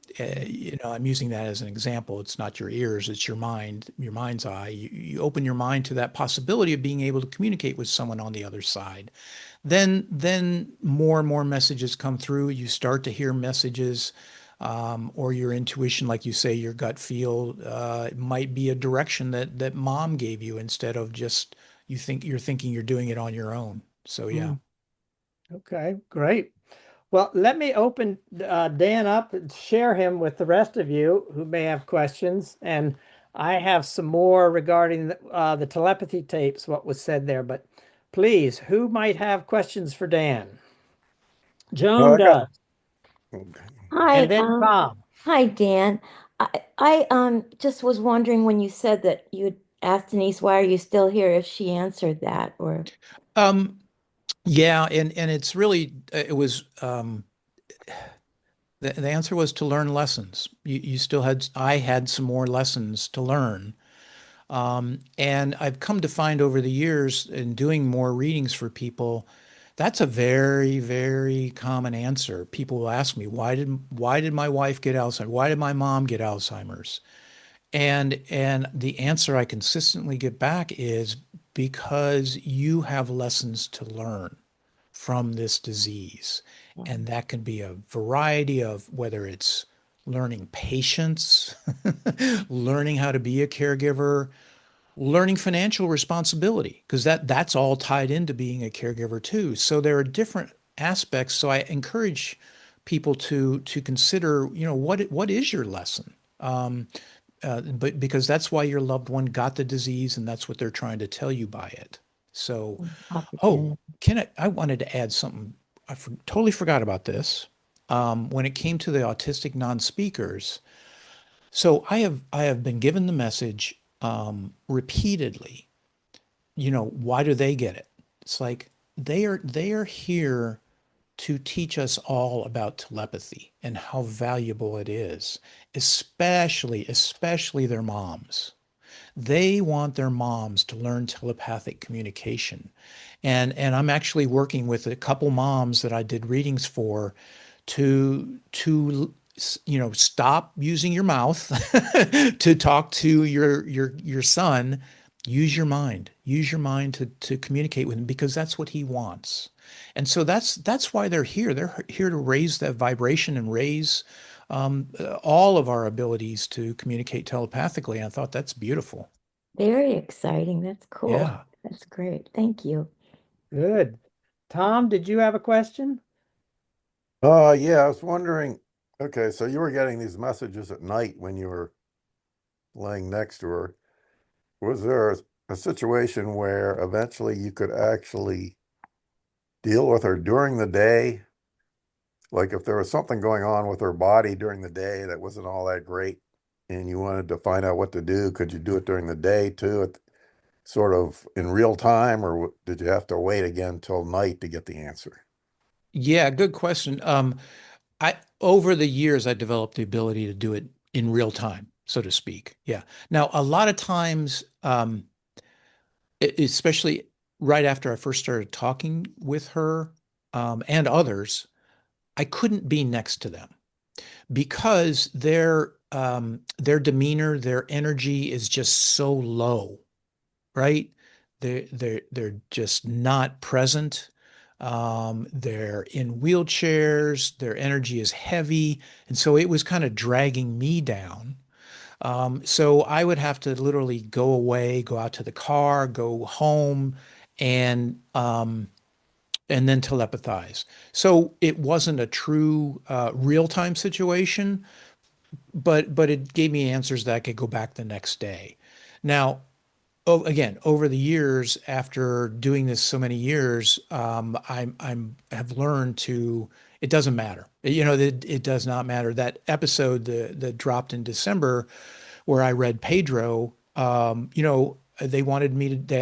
using that as an example. It's not your ears, it's your mind, your mind's eye. You open your mind to that possibility of being able to communicate with someone on the other side. Then more and more messages come through. You start to hear messages, or your intuition, like you say, your gut feel, it might be a direction that mom gave you instead of just you're thinking you're doing it on your own. So yeah. Mm. Okay, great. Well, let me open Dan up and share him with the rest of you who may have questions. And I have some more regarding the telepathy tapes, what was said there. But please, who might have questions for Dan? Well, Joan I got does, and Hi, then Tom. hi Dan. I just was wondering when you said that you asked Denise, why are you still here, if she answered that or Um, yeah, and it's really it was the answer was to learn lessons. You still had I had some more lessons to learn. And I've come to find over the years in doing more readings for people, that's a very, very common answer. People will ask me, why did my wife get Alzheimer's? Why did my mom get Alzheimer's? And the answer I consistently get back is because you have lessons to learn from this disease. Yeah. And that can be a variety of whether it's learning patience, learning how to be a caregiver, learning financial responsibility, because that's all tied into being a caregiver too. So there are different aspects. So I encourage people to consider, what is your lesson? But because that's why your loved one got the disease, and that's what they're trying to tell you by it. So, oh, Opportunity. I wanted to add something. Totally forgot about this. When it came to the autistic non-speakers, so I have been given the message repeatedly. Why do they get it? It's like they are here to teach us all about telepathy and how valuable it is, especially their moms. They want their moms to learn telepathic communication. And I'm actually working with a couple moms that I did readings for to stop using your mouth to talk to your son. Use your mind to communicate with him because that's what he wants. And so that's why they're here. They're here to raise that vibration and raise all of our abilities to communicate telepathically. And I thought that's beautiful. Very exciting. That's cool. Yeah. That's great. Thank you. Good. Tom, did you have a question? Yeah, I was wondering, okay, so you were getting these messages at night when you were laying next to her. Was there a situation where eventually you could actually deal with her during the day? Like if there was something going on with her body during the day that wasn't all that great and you wanted to find out what to do, could you do it during the day too, sort of in real time, or did you have to wait again till night to get the answer? Yeah, good question. I over the years I developed the ability to do it in real time, so to speak. Yeah. Now, a lot of times, especially right after I first started talking with her, and others, I couldn't be next to them because their demeanor, their energy is just so low, right? They're just not present. They're in wheelchairs. Their energy is heavy, and so it was kind of dragging me down. So I would have to literally go away, go out to the car, go home, and um, and then telepathize. So it wasn't a true real-time situation, but it gave me answers that I could go back the next day. Now, again, over the years, after doing this so many years, I'm have learned to. It doesn't matter. It does not matter. That episode that dropped in December, where I read Pedro, they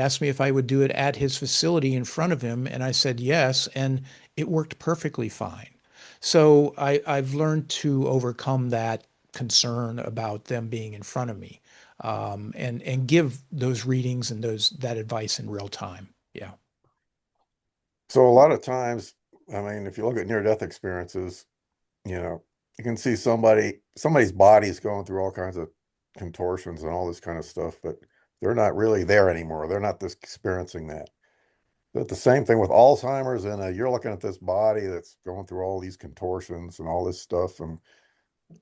asked me if I would do it at his facility in front of him, and I said yes, and it worked perfectly fine. So I've learned to overcome that concern about them being in front of me, and give those readings and that advice in real time. Yeah. So a lot of times, I mean, if you look at near-death experiences, you know, you can see somebody's body's going through all kinds of contortions and all this kind of stuff, but they're not really there anymore. They're not just experiencing that. But the same thing with Alzheimer's, and you're looking at this body that's going through all these contortions and all this stuff, and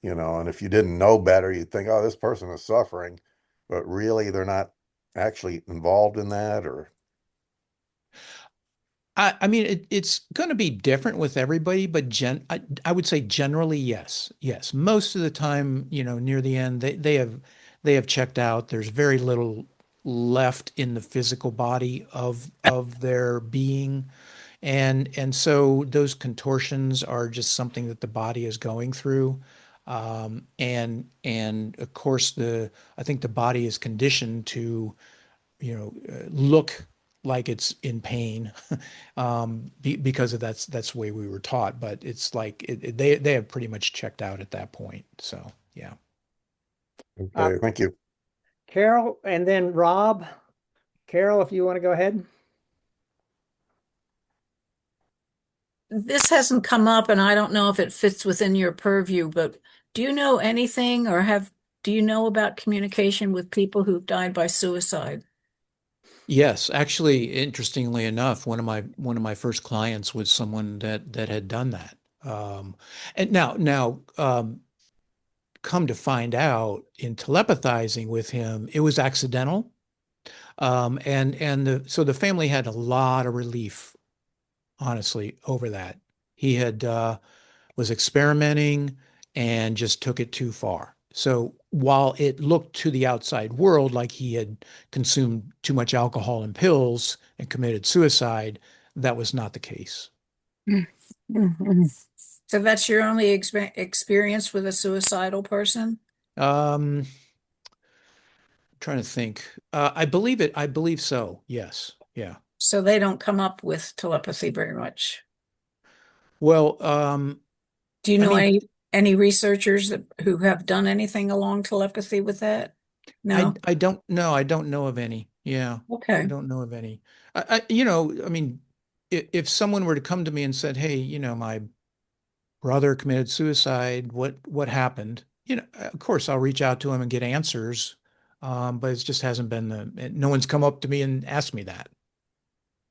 and if you didn't know better, you'd think, oh, this person is suffering, but really they're not actually involved in that, or I mean, it's going to be different with everybody, but I would say generally, yes. Yes. Most of the time, near the end, they have checked out. There's very little left in the physical body of their being. And so those contortions are just something that the body is going through. And of course I think the body is conditioned to look like it's in pain, because of that's the way we were taught. But it's like they have pretty much checked out at that point. So yeah. Uh, okay, thank you. Carol, and then Rob. Carol, if you want to go ahead. This hasn't come up, and I don't know if it fits within your purview, but do you know anything or do you know about communication with people who've died by suicide? Yes, actually, interestingly enough, one of my first clients was someone that had done that. And come to find out in telepathizing with him, it was accidental. So the family had a lot of relief, honestly, over that. He had was experimenting and just took it too far. So while it looked to the outside world like he had consumed too much alcohol and pills and committed suicide, that was not the case. Mm-hmm. So that's your only experience with a suicidal person? Um, Trying to think. I believe so. Yes. Yeah. So they don't come up with telepathy very much. Well, Do you I know mean, any researchers who have done anything along telepathy with that? No? I don't know. I don't know of any. Yeah, I Okay. don't know of any. I mean, if someone were to come to me and said, "Hey, my brother committed suicide. What happened?" Of course, I'll reach out to him and get answers. But it just hasn't been no one's come up to me and asked me that.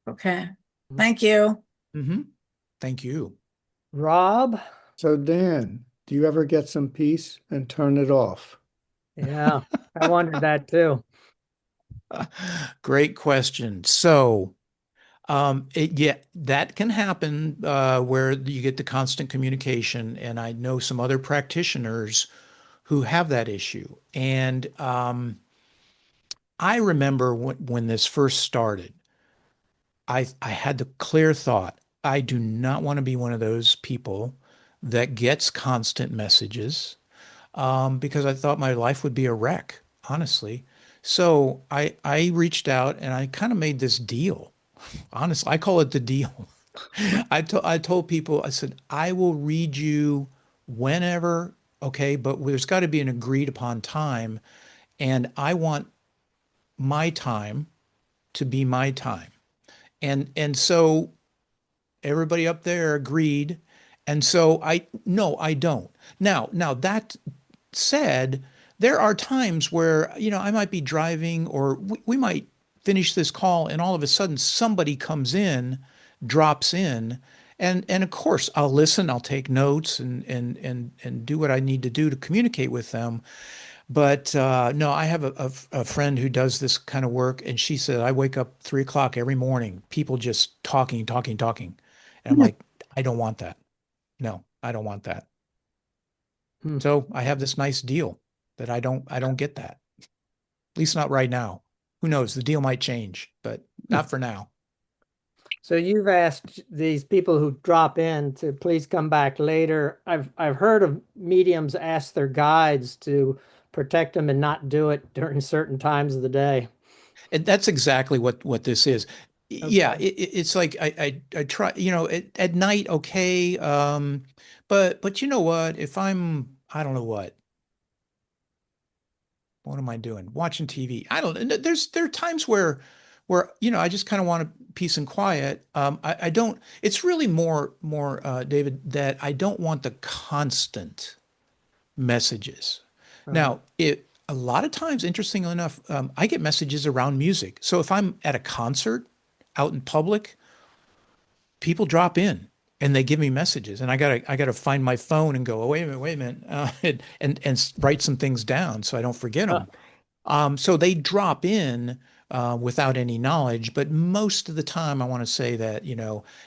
Okay. Thank you. Hmm. Thank you. Rob. So, Dan, do you ever get some peace and turn it off? Yeah, I wondered that too. Great question. So, yeah, that can happen where you get the constant communication, and I know some other practitioners who have that issue. And I remember when this first started, I had the clear thought, I do not want to be one of those people that gets constant messages because I thought my life would be a wreck, honestly. So I reached out and I kind of made this deal. Honestly, I call it the deal. I told people, I said, I will read you whenever, okay, but there's got to be an agreed upon time, and I want my time to be my time. And so everybody up there agreed. And so no, I don't. Now that said, there are times where, I might be driving or we might finish this call and all of a sudden somebody comes in, drops in, and of course I'll listen, I'll take notes and do what I need to do to communicate with them. But no, I have a friend who does this kind of work, and she said I wake up 3 o'clock every morning, people just talking, talking, talking. And I'm like, I don't want that. No, I don't want that. Hmm. So I have this nice deal that I don't get that. At least not right now. Who knows? The deal might change, but not for now. So you've asked these people who drop in to please come back later. I've heard of mediums ask their guides to protect them and not do it during certain times of the day. And that's exactly what this is. Yeah, Okay. it's like I try, at night, okay. But you know what? If I don't know what am I doing? Watching TV. I don't. There are times where I just kind of want peace and quiet. I don't. It's really more David, that I don't want the constant messages. Uh-huh. Now, a lot of times, interestingly enough, I get messages around music. So if I'm at a concert out in public, people drop in and they give me messages, and I gotta find my phone and go, oh, wait a minute, and write some things down so I don't forget Uh, them. So they drop in without any knowledge, but most of the time I want to say that,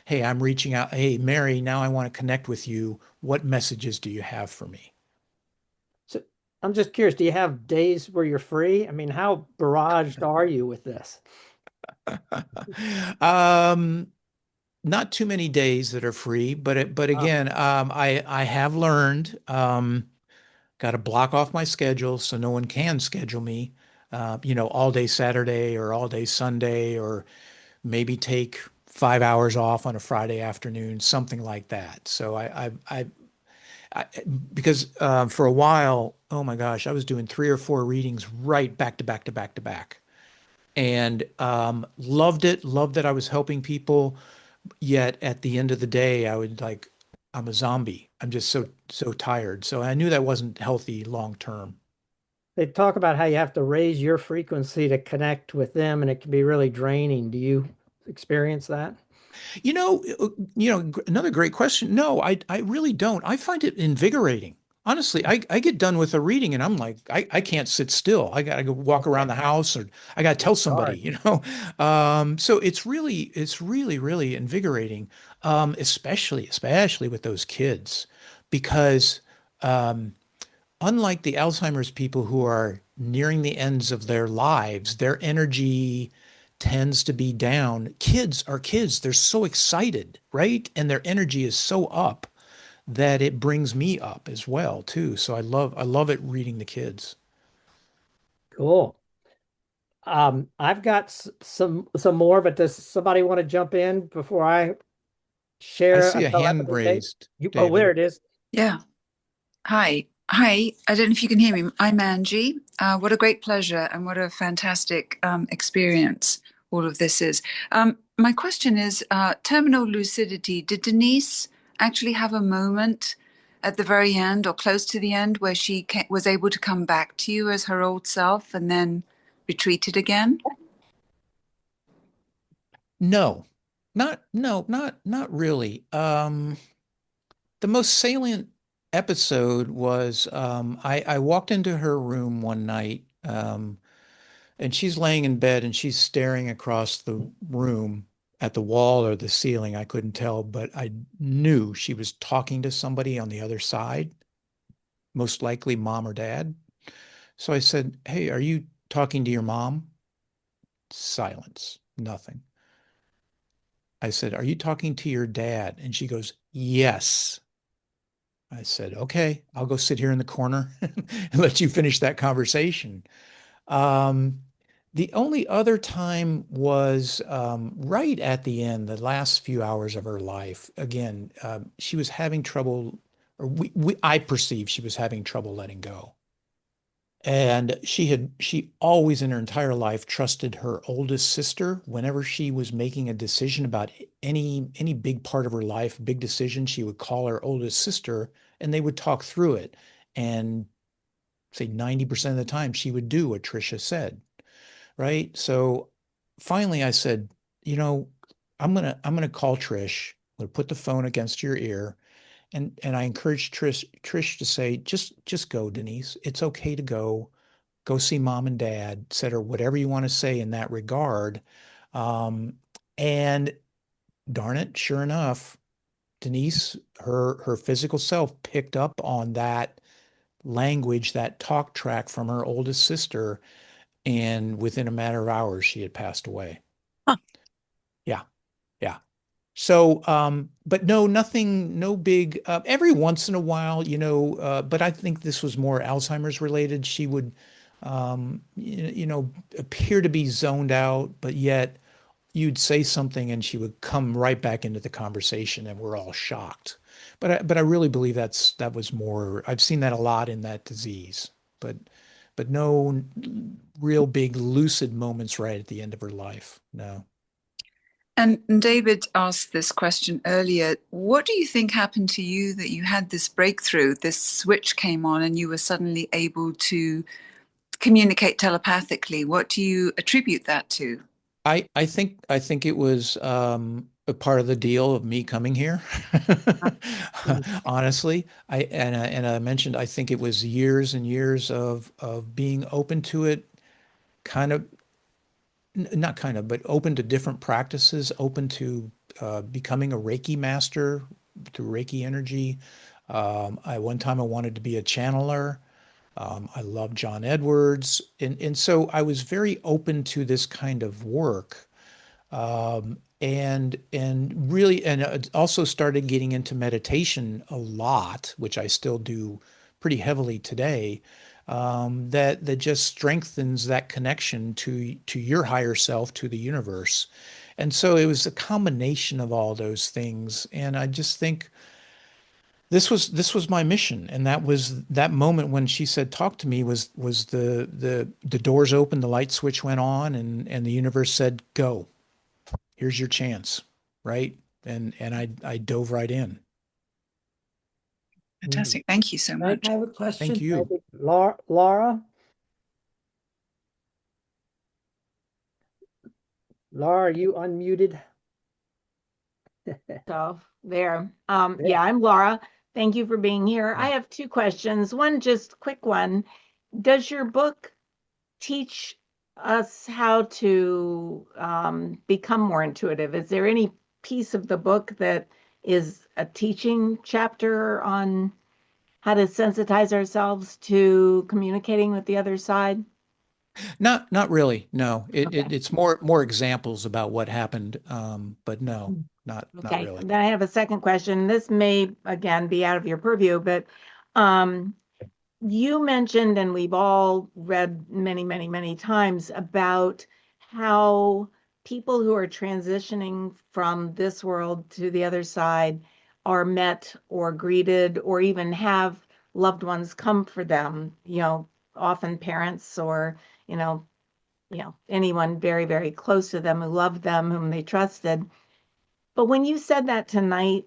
hey, I'm reaching out. Hey, Mary, now I want to connect with you. What messages do you have for me? so I'm just curious, do you have days where you're free? I mean, how barraged are you with this? Um, Not too many days that are free, but Uh, again, I have learned, got to block off my schedule so no one can schedule me, all day Saturday or all day Sunday, or maybe take 5 hours off on a Friday afternoon, something like that. So I I, because for a while, oh my gosh, I was doing 3 or 4 readings right back to back to back to back, and loved it. Loved that I was helping people. Yet at the end of the day, I would like, I'm a zombie. I'm just so tired. So I knew that wasn't healthy long term. They talk about how you have to raise your frequency to connect with them, and it can be really draining. Do you experience that? Another great question. No, I really don't. I find it invigorating. Honestly, I get done with a reading and I'm like, I can't sit still. I gotta go walk around the house or I gotta tell somebody, Sorry. So it's really invigorating, especially with those kids, because um, unlike the Alzheimer's people who are nearing the ends of their lives, their energy tends to be down. Kids are kids. They're so excited, right? And their energy is so up that it brings me up as well, too. So I love it reading the kids. Cool. I've got some more, but does somebody want to jump in before I I share see a a hand telepathy case? raised, Oh, there David. it is. Yeah. Hi. Hi. I don't know if you can hear me. I'm Angie. What a great pleasure and what a fantastic experience all of this is. My question is terminal lucidity. Did Denise actually have a moment at the very end or close to the end where she was able to come back to you as her old self and then retreated again? No, not really. The most salient episode was I walked into her room one night, and she's laying in bed and she's staring across the room at the wall or the ceiling. I couldn't tell, but I knew she was talking to somebody on the other side, most likely mom or dad. So I said, "Hey, are you talking to your mom?" Silence, nothing. I said, "Are you talking to your dad?" And she goes, "Yes." I said, "Okay, I'll go sit here in the corner and let you finish that conversation." Um, the only other time was right at the end, the last few hours of her life. Again, she was having trouble, or I perceived she was having trouble letting go. And she always in her entire life trusted her oldest sister whenever she was making a decision about any big part of her life, big decision, she would call her oldest sister and they would talk through it. And say 90% of the time she would do what Trisha said, right? So finally I said, you know, I'm gonna call Trish. I'm gonna put the phone against your ear. And I encouraged Trish to say, just go, Denise. It's okay to go. Go see mom and dad, etc. Whatever you want to say in that regard. Um, and darn it, sure enough, Denise, her physical self picked up on that language, that talk track from her oldest sister, and within a matter of hours, she had passed away. Huh. Yeah, yeah. So, but no, nothing, no big, every once in a while, but I think this was more Alzheimer's related. She would, appear to be zoned out, but yet you'd say something and she would come right back into the conversation and we're all shocked. But I really believe that was more, I've seen that a lot in that disease, but no real big lucid moments right at the end of her life. No. And David asked this question earlier. What do you think happened to you that you had this breakthrough, this switch came on, and you were suddenly able to communicate telepathically? What do you attribute that to? I think it was a part of the deal of me coming here. Honestly, I mentioned I think it was years and years of being open to it, kind of not kind of, but open to different practices, open to becoming a Reiki master through Reiki energy. I one time I wanted to be a channeler. I love John Edwards, and so I was very open to this kind of work, and really, and also started getting into meditation a lot, which I still do pretty heavily today. That just strengthens that connection to your higher self, to the universe, and so it was a combination of all those things. And I just think this was my mission, and that was that moment when she said, "Talk to me." Was the doors opened, the light switch went on, and the universe said, "Go. Here's your chance," right? And I dove right in. Fantastic. Thank you so Thank much. I have a Thank question. you. Laura, are you unmuted? So there. Yeah. Yeah, I'm Laura. Thank you for being here. I Yeah. have two questions. One, just quick one. Does your book teach us how to become more intuitive? Is there any piece of the book that is a teaching chapter on how to sensitize ourselves to communicating with the other side? Not really. No. Okay. It's more examples about what happened. But no, not Okay. really. Then I have a second question. This may again be out of your purview, but um, you mentioned, and we've all read many, many, many times about how people who are transitioning from this world to the other side are met or greeted or even have loved ones come for them, often parents or, you know, anyone very, very close to them who loved them, whom they trusted. But when you said that tonight,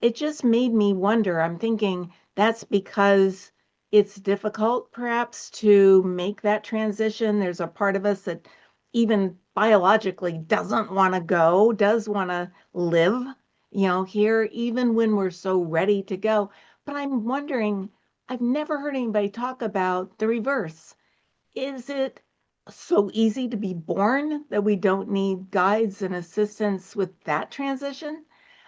it just made me wonder. I'm thinking that's because it's difficult, perhaps, to make that transition. There's a part of us that even biologically doesn't want to go, does want to live, here, even when we're so ready to go. But I'm wondering, I've never heard anybody talk about the reverse. Is it so easy to be born that we don't need guides and assistance with that transition?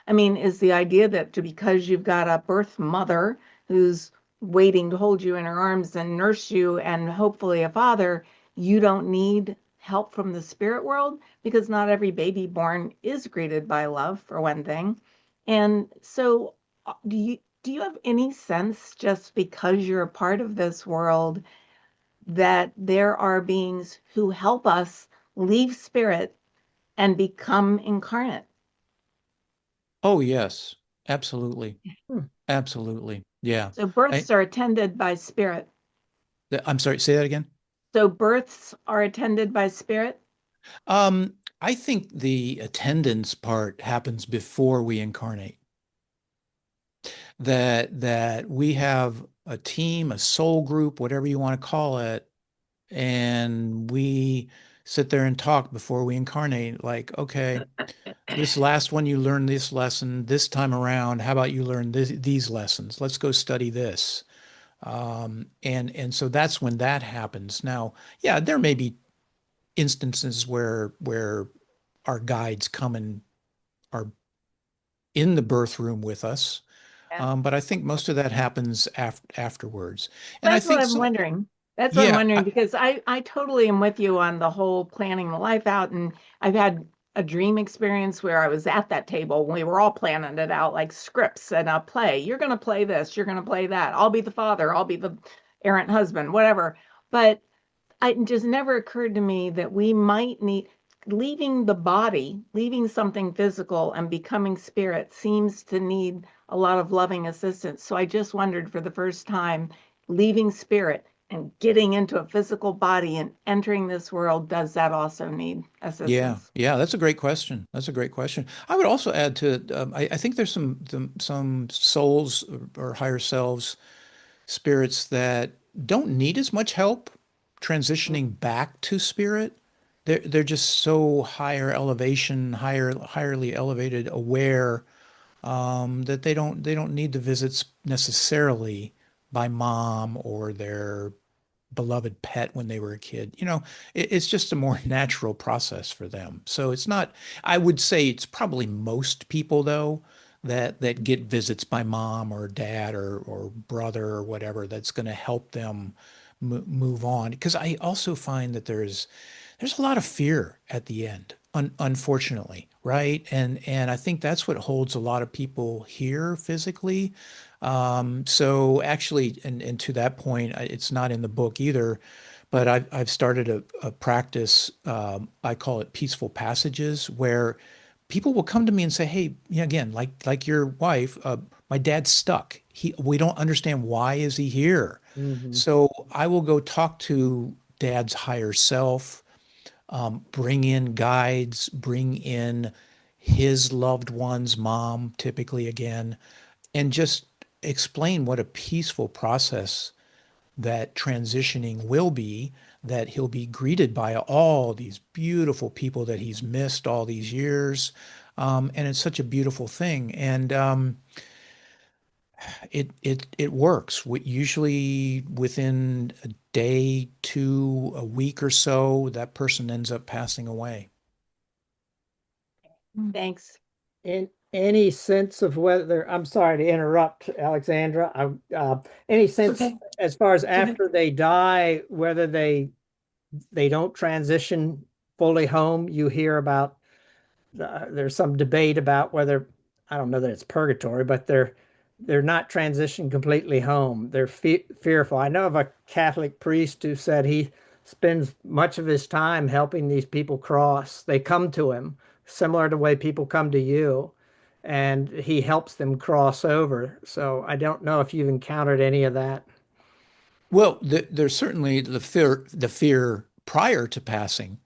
I mean, is the idea that because you've got a birth mother who's waiting to hold you in her arms and nurse you, and hopefully a father, you don't need help from the spirit world? Because not every baby born is greeted by love, for one thing. And so, do you have any sense, just because you're a part of this world, that there are beings who help us leave spirit and become incarnate? Oh, yes. Absolutely. Hmm. Absolutely. Yeah. So I, births are attended by spirit. I'm sorry, say that again. So births are attended by spirit. I think the attendance part happens before we incarnate. That we have a team, a soul group, whatever you want to call it, and we sit there and talk before we incarnate. Like, okay, this last one you learned this lesson. This time around, how about you learn these lessons? Let's go study this. And so that's when that happens. Now, yeah, there may be instances where our guides come and are in the birth room with us. Yeah. But I think most of that happens afterwards. And I That's what think I'm so, wondering. That's what I'm yeah, wondering because I totally am with you on the whole planning the life out. And I've had a dream experience where I was at that table and we were all planning it out like scripts and a play. You're going to play this, you're going to play that. I'll be the father, I'll be the errant husband, whatever. But it just never occurred to me that we might need leaving the body, leaving something physical and becoming spirit seems to need a lot of loving assistance. So I just wondered, for the first time, leaving spirit and getting into a physical body and entering this world, does that also need yeah, assistance? yeah, that's a great question. That's a great question. I would also add to it, I think there's some souls or higher selves, spirits that don't need as much help transitioning back to spirit. They're just so higher elevation, higherly elevated, aware, that they don't need the visits necessarily by mom or their beloved pet when they were a kid. It's just a more natural process for them. So it's not, I would say it's probably most people though that get visits by mom or dad or brother or whatever that's going to help them move on. Because I also find that there's a lot of fear at the end, unfortunately, right? And I think that's what holds a lot of people here physically. So actually, and to that point, it's not in the book either, but I've started a practice. I call it peaceful passages, where people will come to me and say, "Hey, again, like your wife, my dad's stuck. We don't understand why is he here." Mhm. So I will go talk to dad's higher self, bring in guides, bring in his loved one's mom, typically again, and just explain what a peaceful process that transitioning will be, that he'll be greeted by all these beautiful people that he's missed all these years. And it's such a beautiful thing. And it works. Usually within a day to a week or so, that person ends up passing away. Thanks. In any sense of whether, I'm sorry to interrupt, Alexandra. Any sense Okay. as far as Okay. after they die, whether they don't transition fully home? You hear about there's some debate about whether, I don't know that it's purgatory, but they're not transitioned completely home. They're fearful. I know of a Catholic priest who said he spends much of his time helping these people cross. They come to him, similar to the way people come to you, and he helps them cross over. So I don't know if you've encountered any of that. Well, there's certainly the fear prior to passing.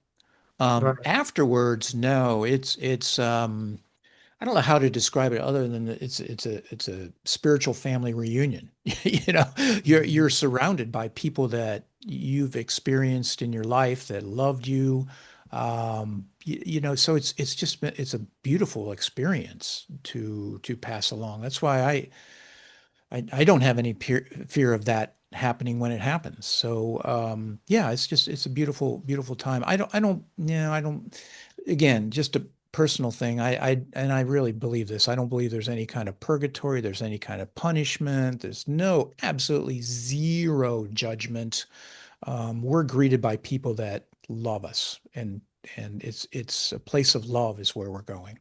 Right. Afterwards, no, it's I don't know how to describe it other than that it's a spiritual family reunion. You know, you're surrounded by people that you've experienced in your life that loved you. So it's a beautiful experience to pass along. That's why I don't have any fear of that happening when it happens. So yeah, it's a beautiful time. I don't. Again, just a personal thing. I really believe this. I don't believe there's any kind of purgatory. There's any kind of punishment. There's no absolutely zero judgment. We're greeted by people that love us, and it's a place of love is where we're going.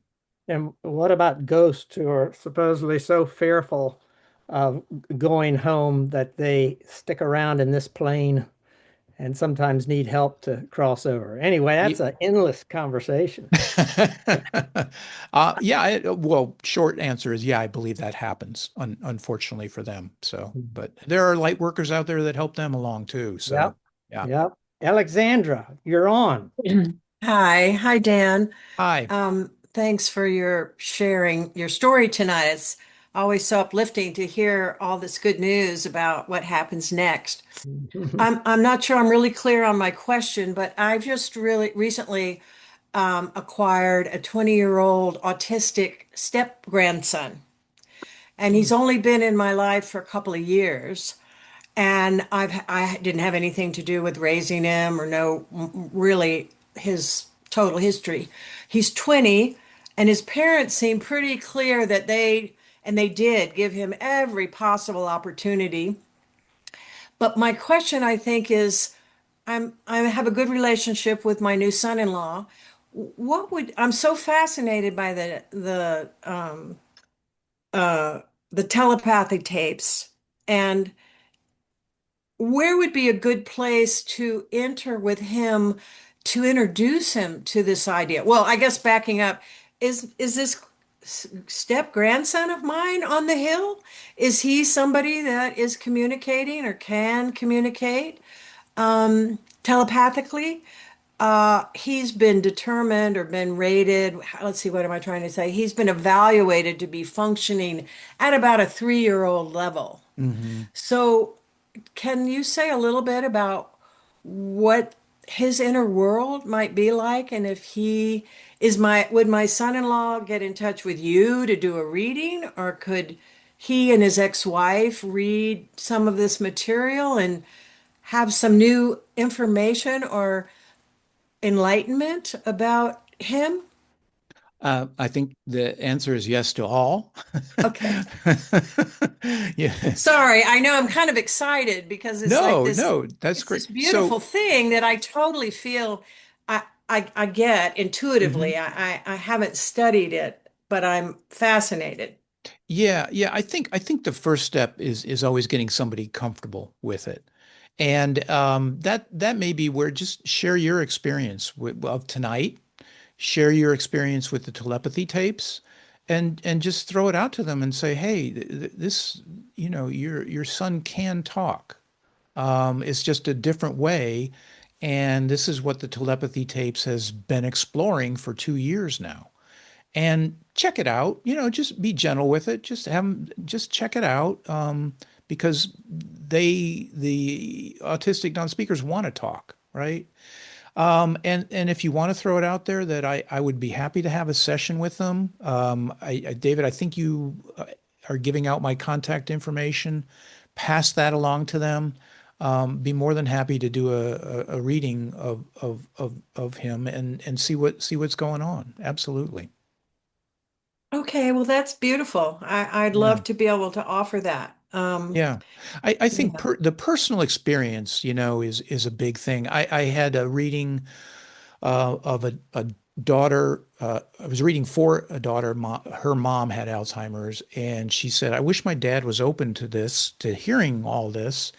And what about ghosts who are supposedly so fearful of going home that they stick around in this plane and sometimes need help to cross over? Anyway, that's an endless conversation. Yeah, well, short answer is yeah, I believe that happens, unfortunately for them. So, but there are light workers out there that help them along too. So, Yep. yeah. Yep. Alexandra, you're on. Hi, Dan. Hi. Thanks for your sharing your story tonight. It's always so uplifting to hear all this good news about what happens next. I'm not sure I'm really clear on my question, but I've just really recently acquired a 20-year-old autistic step grandson, and he's only been in my life for a couple of years. And I didn't have anything to do with raising him or know really his total history. He's 20, and his parents seem pretty clear that they did give him every possible opportunity. But my question, I think, is I have a good relationship with my new son-in-law. I'm so fascinated by the telepathic tapes, and where would be a good place to enter with him to introduce him to this idea? Well, I guess backing up, is this step grandson of mine on the hill? Is he somebody that is communicating or can communicate telepathically? He's been determined or been rated. Let's see, what am I trying to say? He's been evaluated to be functioning at about a 3-year-old level. Hmm. So can you say a little bit about what his inner world might be like, and if he is would my son-in-law get in touch with you to do a reading, or could he and his ex-wife read some of this material and have some new information or enlightenment about him? I think the answer is yes to all. Okay. Yeah. Sorry, I know I'm kind of excited because it's like No, this, no, that's it's great. this beautiful So, thing that I totally feel I get mhm. intuitively. I haven't studied it, but I'm fascinated. Yeah, I think the first step is always getting somebody comfortable with it. And that may be where just share your experience of tonight. share your experience with the telepathy tapes, and just throw it out to them and say, hey, this, your son can talk. It's just a different way. And this is what the telepathy tapes has been exploring for 2 years now. And check it out. Just be gentle with it. Just have them just check it out, because the autistic non-speakers want to talk, right? And if you want to throw it out there, that I would be happy to have a session with them. David, I think you are giving out my contact information. Pass that along to them. Be more than happy to do a reading of him and see what's going on. Absolutely. Okay, well, that's beautiful. I'd Yeah. love to be able to offer that. Yeah. I think Yeah. the personal experience, is a big thing. I had a reading of a daughter. I was reading for a daughter. Her mom had Alzheimer's, and she said, "I wish my dad was open to this, to hearing all this."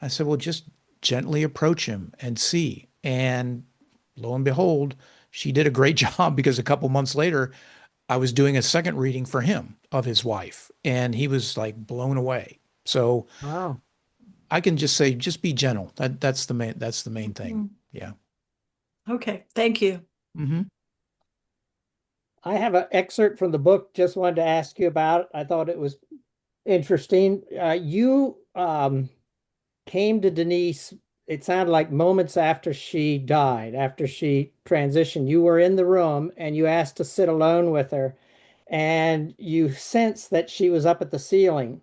I said, "Well, just gently approach him and see." And lo and behold, she did a great job, because a couple months later, I was doing a second reading for him of his wife, and he was like blown away. So Wow. I can just say, just be gentle. That's the main thing. Mhm. Yeah. Okay, thank you. Hmm. I have an excerpt from the book. Just wanted to ask you about it. I thought it was interesting. You came to Denise, it sounded like moments after she died, after she transitioned. You were in the room and you asked to sit alone with her, and you sensed that she was up at the ceiling,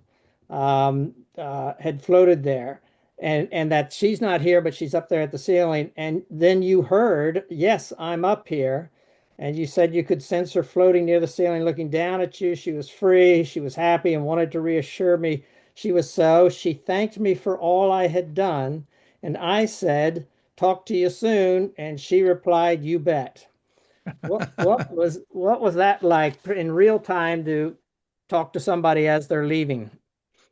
had floated there, and that she's not here, but she's up there at the ceiling. And then you heard, "Yes, I'm up here." And you said you could sense her floating near the ceiling, looking down at you. She was free, she was happy, and wanted to reassure me she was so. She thanked me for all I had done. And I said, "Talk to you soon." And she replied, "You bet." What was that like in real time to talk to somebody as they're leaving?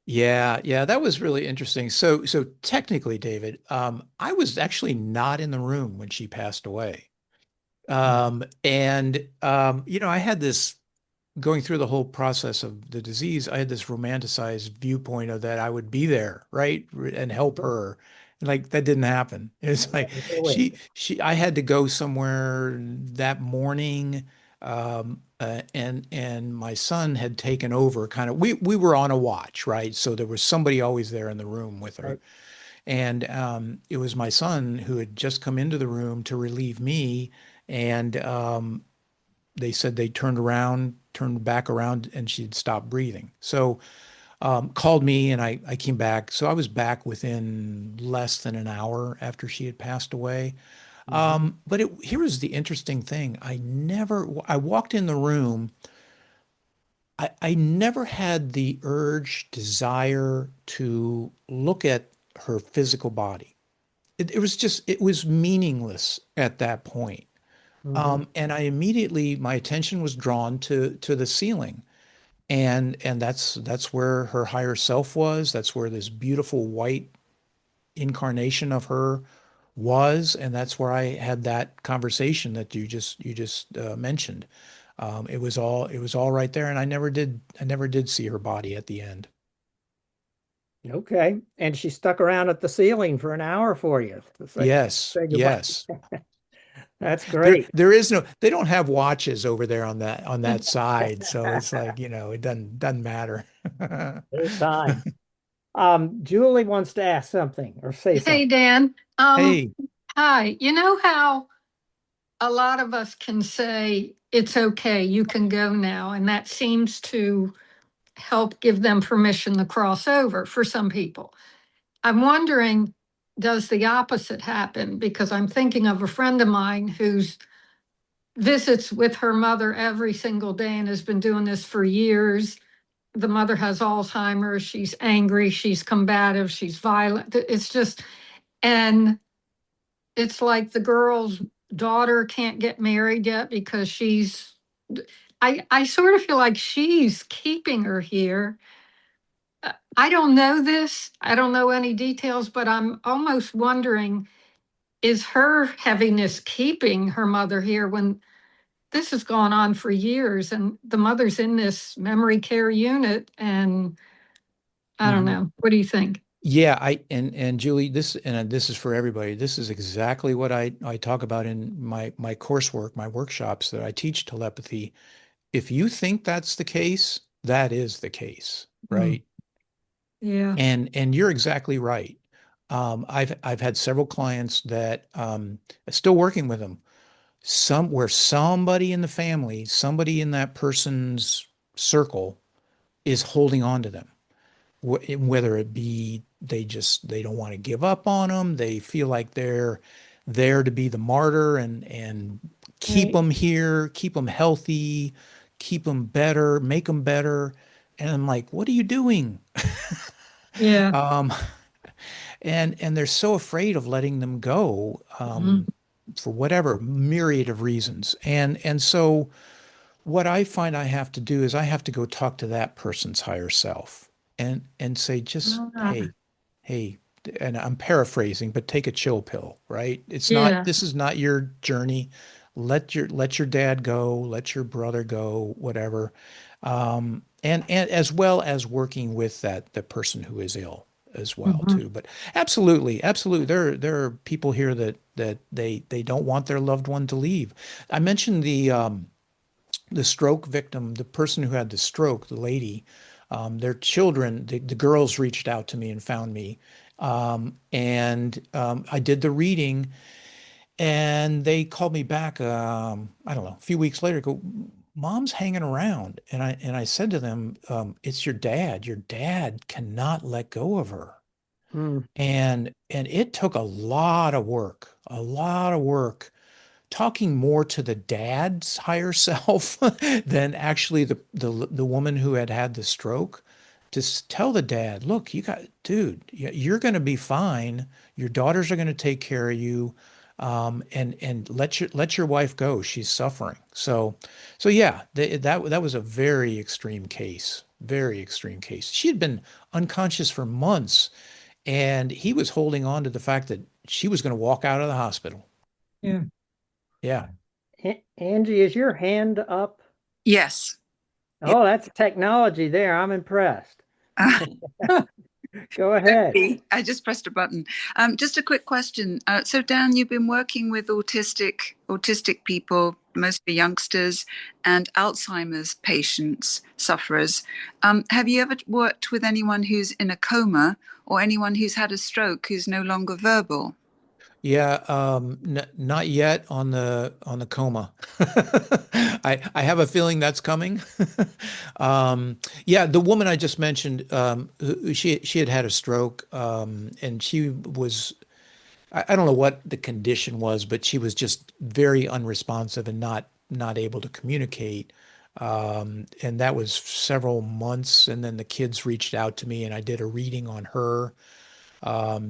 Yeah, yeah, that was really interesting. So technically, David, I was actually not in the room when she passed away. And I had this, going through the whole process of the disease, I had this romanticized viewpoint of that I would be there, right, and help her. And like that didn't happen. It's like I had to go somewhere that morning, and my son had taken over. Kind of, we were on a watch, right? So there was somebody always there in the room with her, Right. and it was my son who had just come into the room to relieve me, and they said they turned back around, and she'd stopped breathing. So called me, and I came back. So I was back within less than an hour after she had passed away. But here was the interesting thing. I walked in the room. I never had the urge, desire to look at her physical body. It was meaningless at that point. Mhm. And my attention was drawn to the ceiling, and that's where her higher self was. That's where this beautiful white incarnation of her was, and that's where I had that conversation that you just mentioned. It was all right there, and I never did see her body at the end. Okay. And she stuck around at the ceiling for an hour for you to Yes, say goodbye. yes. That's There great. there is no they don't have watches over there on that side, so it's like, it doesn't matter. There's time. Julie wants to ask something or say Hey, something. Dan. Hey, Hi. You know how a lot of us can say, it's okay, you can go now. And that seems to help give them permission to cross over for some people. I'm wondering, does the opposite happen? Because I'm thinking of a friend of mine who's visits with her mother every single day and has been doing this for years. The mother has Alzheimer's. She's angry. She's combative. She's violent. It's just, and it's like the girl's daughter can't get married yet because I sort of feel like she's keeping her here. I don't know this. I don't know any details, but I'm almost wondering, is her heaviness keeping her mother here when this has gone on for years, and the mother's in this memory care unit, and I don't Mhm. know. What do you think? Yeah, and Julie, this is for everybody. This is exactly what I talk about in my coursework, my workshops that I teach telepathy. If you think that's the case, that is the case, Mm, right? yeah, And you're exactly right. I've had several clients that still working with them, where somebody in the family, somebody in that person's circle is holding on to them, whether it be they don't want to give up on them, they feel like they're there to be the martyr and keep Right. them here, keep them healthy, keep them better, make them better. And I'm like, what are you doing? yeah. Um, and they're so afraid of letting them go, Mhm. for whatever myriad of reasons. And so what I find I have to do is I have to go talk to that person's higher self and say, just, Ah, hey, and I'm paraphrasing, but take a chill pill, right? yeah, This is not your journey. Let your dad go, let your brother go, whatever. And as well as working with the person who is ill as well mhm. too. But absolutely, absolutely, there are people here that they don't want their loved one to leave. I mentioned the stroke victim, the person who had the stroke, the lady, their children, the girls reached out to me and found me. And I did the reading, and they called me back, I don't know, a few weeks later, go, Mom's hanging around. And I said to them, it's your dad. Your dad cannot let go of her. Mm, And it took a lot of work talking more to the dad's higher self than actually the woman who had the stroke, to tell the dad, look, dude, you're going to be fine. Your daughters are going to take care of you. And let your wife go. She's suffering. So yeah, that was a very extreme case. Very extreme case. She had been unconscious for months, and he was holding on to the fact that she was going to walk out of the hospital. Yeah. Yeah. Angie, is your hand up? Yes. Yeah. Oh, that's technology there. I'm impressed. Go ahead. I just pressed a button. Just a quick question. So, Dan, you've been working with autistic people, mostly youngsters, and Alzheimer's patients, sufferers. Have you ever worked with anyone who's in a coma or anyone who's had a stroke who's no longer verbal? Yeah, n not yet on the coma. I have a feeling that's coming. Yeah, the woman I just mentioned, she had a stroke, and she was, I don't know what the condition was, but she was just very unresponsive and not able to communicate. And that was several months, and then the kids reached out to me, and I did a reading on her.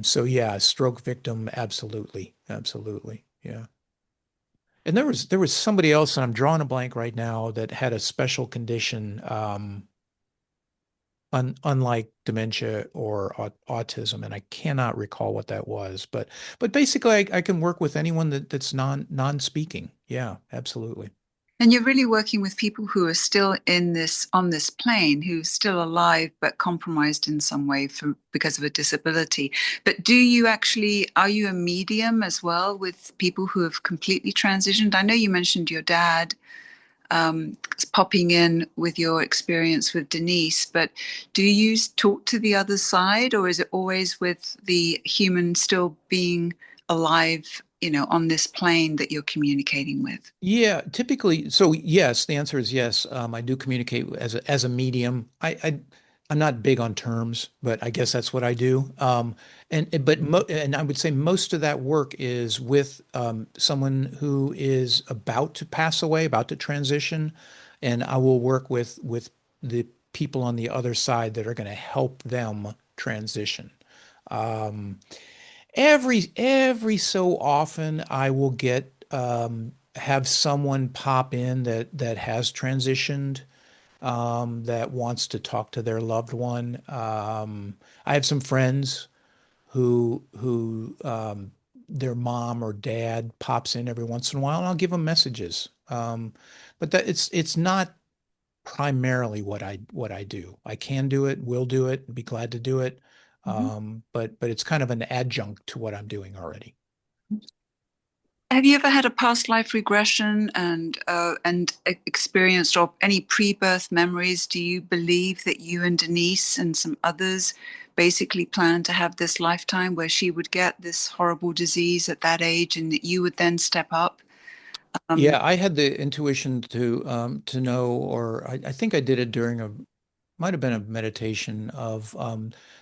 So yeah, stroke victim, absolutely, absolutely, yeah. And there was somebody else, and I'm drawing a blank right now, that had a special condition, unlike dementia or autism, and I cannot recall what that was. But basically, I can work with anyone that's non-speaking. Yeah, absolutely. And you're really working with people who are still on this plane, who's still alive but compromised in some way because of a disability. But are you a medium as well with people who have completely transitioned? I know you mentioned your dad popping in with your experience with Denise, but do you talk to the other side, or is it always with the human still being alive, on this plane that you're communicating with? Yeah, typically. So yes, the answer is yes. I do communicate as a medium. I'm not big on terms, but I guess that's what I do. And I would say most of that work is with someone who is about to pass away, about to transition, and I will work with the people on the other side that are going to help them transition. Um, every so often, I will have someone pop in that has transitioned, that wants to talk to their loved one. I have some friends who their mom or dad pops in every once in a while, and I'll give them messages. But that it's not primarily what I do. I can do it, will do it, be glad to do it. Mhm. But it's kind of an adjunct to what I'm doing already. Have you ever had a past life regression and experienced or any pre-birth memories? Do you believe that you and Denise and some others basically planned to have this lifetime where she would get this horrible disease at that age and that you would then step up? Um, Yeah, I had the intuition to know, or I think I did it during a might have been a meditation of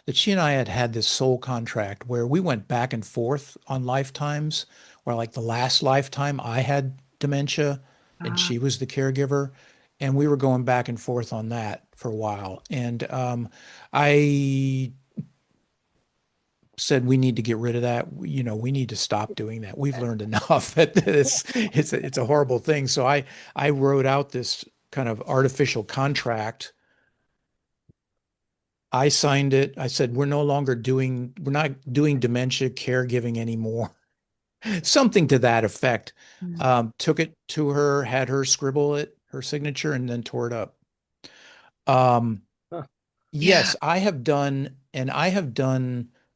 that she and I had this soul contract where we went back and forth on lifetimes, where like the last lifetime I had dementia and ah, she was the caregiver, and we were going back and forth on that for a while. And I said we need to get rid of that. You know, we need to stop doing that. We've learned enough at this. It's a horrible thing. So I wrote out this kind of artificial contract. I signed it. I said we're not doing dementia caregiving anymore. Something to that effect. mm, Took it to her, had her scribble it, her signature, and then tore it up. Huh. yeah. Yes, I have done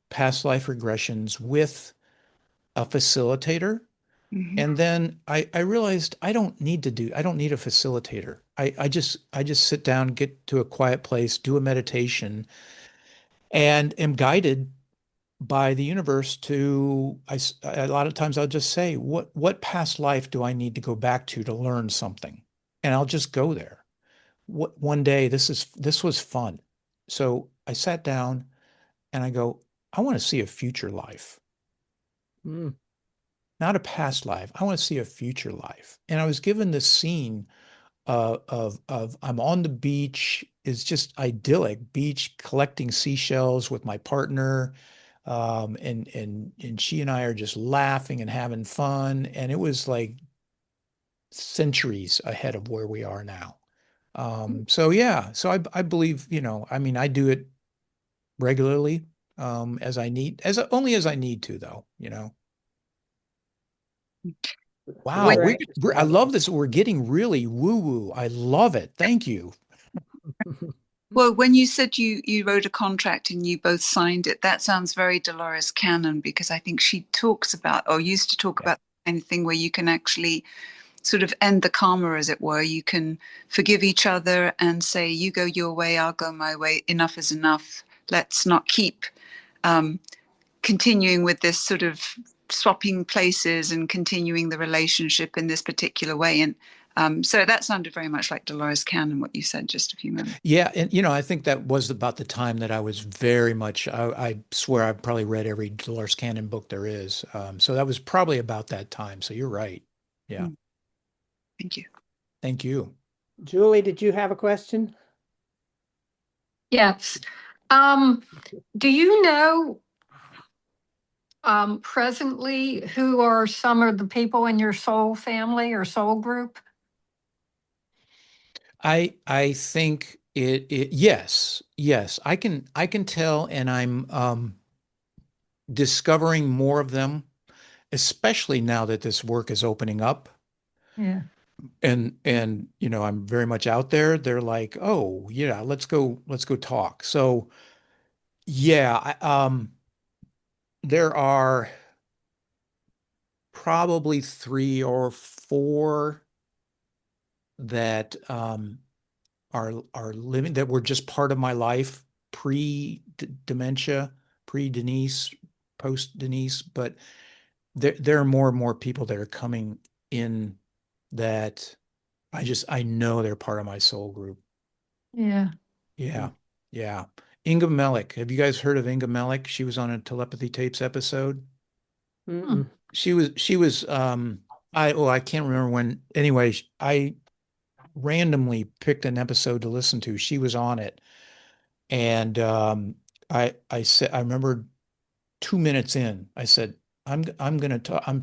past life regressions with a facilitator. Mhm. And then I realized I don't need a facilitator. I just sit down, get to a quiet place, do a meditation, and am guided by the universe to a lot of times I'll just say, what past life do I need to go back to learn something? And I'll just go there. One day this was fun. So I sat down and I go, I want to see a future life, Mm. not a past life. I want to see a future life. And I was given this scene of I'm on the beach. It's just idyllic beach collecting seashells with my partner. And she and I are just laughing and having fun. And it was like centuries ahead of where we are now. So yeah, so I believe, you know, I mean, I do it regularly, only as I need to, though, you know. Wow, When, We're anxious to I have love this. We're getting really woo-woo. I love it. Thank you. it. well, when you said you wrote a contract and you both signed it, that sounds very Dolores Cannon because I think she talks about or used to talk Yeah. about anything where you can actually sort of end the karma, as it were. You can forgive each other and say, you go your way, I'll go my way. Enough is enough. Let's not keep um, continuing with this sort of swapping places and continuing the relationship in this particular way. And so that sounded very much like Dolores Cannon, what you said just a few moments. Yeah, and you know, I think that was about the time that I was very much. I swear I've probably read every Dolores Cannon book there is. So that was probably about that time. So you're right. Yeah. Mm, thank you. Thank you. Julie, did you have a question? Yes. Um, do you know presently who are some of the people in your soul family or soul group? I think yes, yes. I can tell, and I'm discovering more of them, especially now that this work is opening up. Yeah. And you know, I'm very much out there. They're like, oh yeah, let's go talk. So yeah, there are probably three or four that are living that were just part of my life pre-dementia, pre-Denise, post-Denise, but there are more and more people that are coming in that I know they're part of my soul group. Yeah. Yeah. Yeah. Inga Melick. Have you guys heard of Inga Melick? She was on a telepathy tapes episode. Mm-mm. She was I can't remember when. Anyway, I randomly picked an episode to listen to. She was on it, and I said I remember 2 minutes in, I said I'm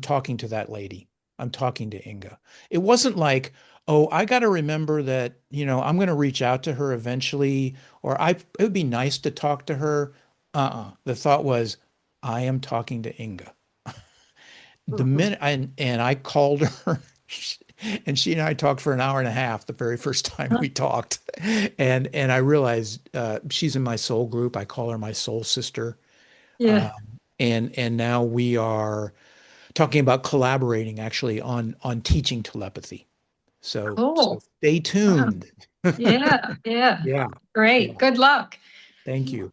talking to that lady. I'm talking to Inga. It wasn't like, oh, I got to remember that, you know, I'm going to reach out to her eventually, or it would be nice to talk to her. The thought was, I am talking to Inga. The minute and I called her, And she and I talked for an hour and a half the very first time we talked. And I realized she's in my soul group. I call her my soul sister. Yeah. Um, and now we are talking about collaborating actually on teaching telepathy. So Cool. stay Wow. tuned. Yeah. Yeah. Yeah. Great. Yeah. Good luck. Thank you.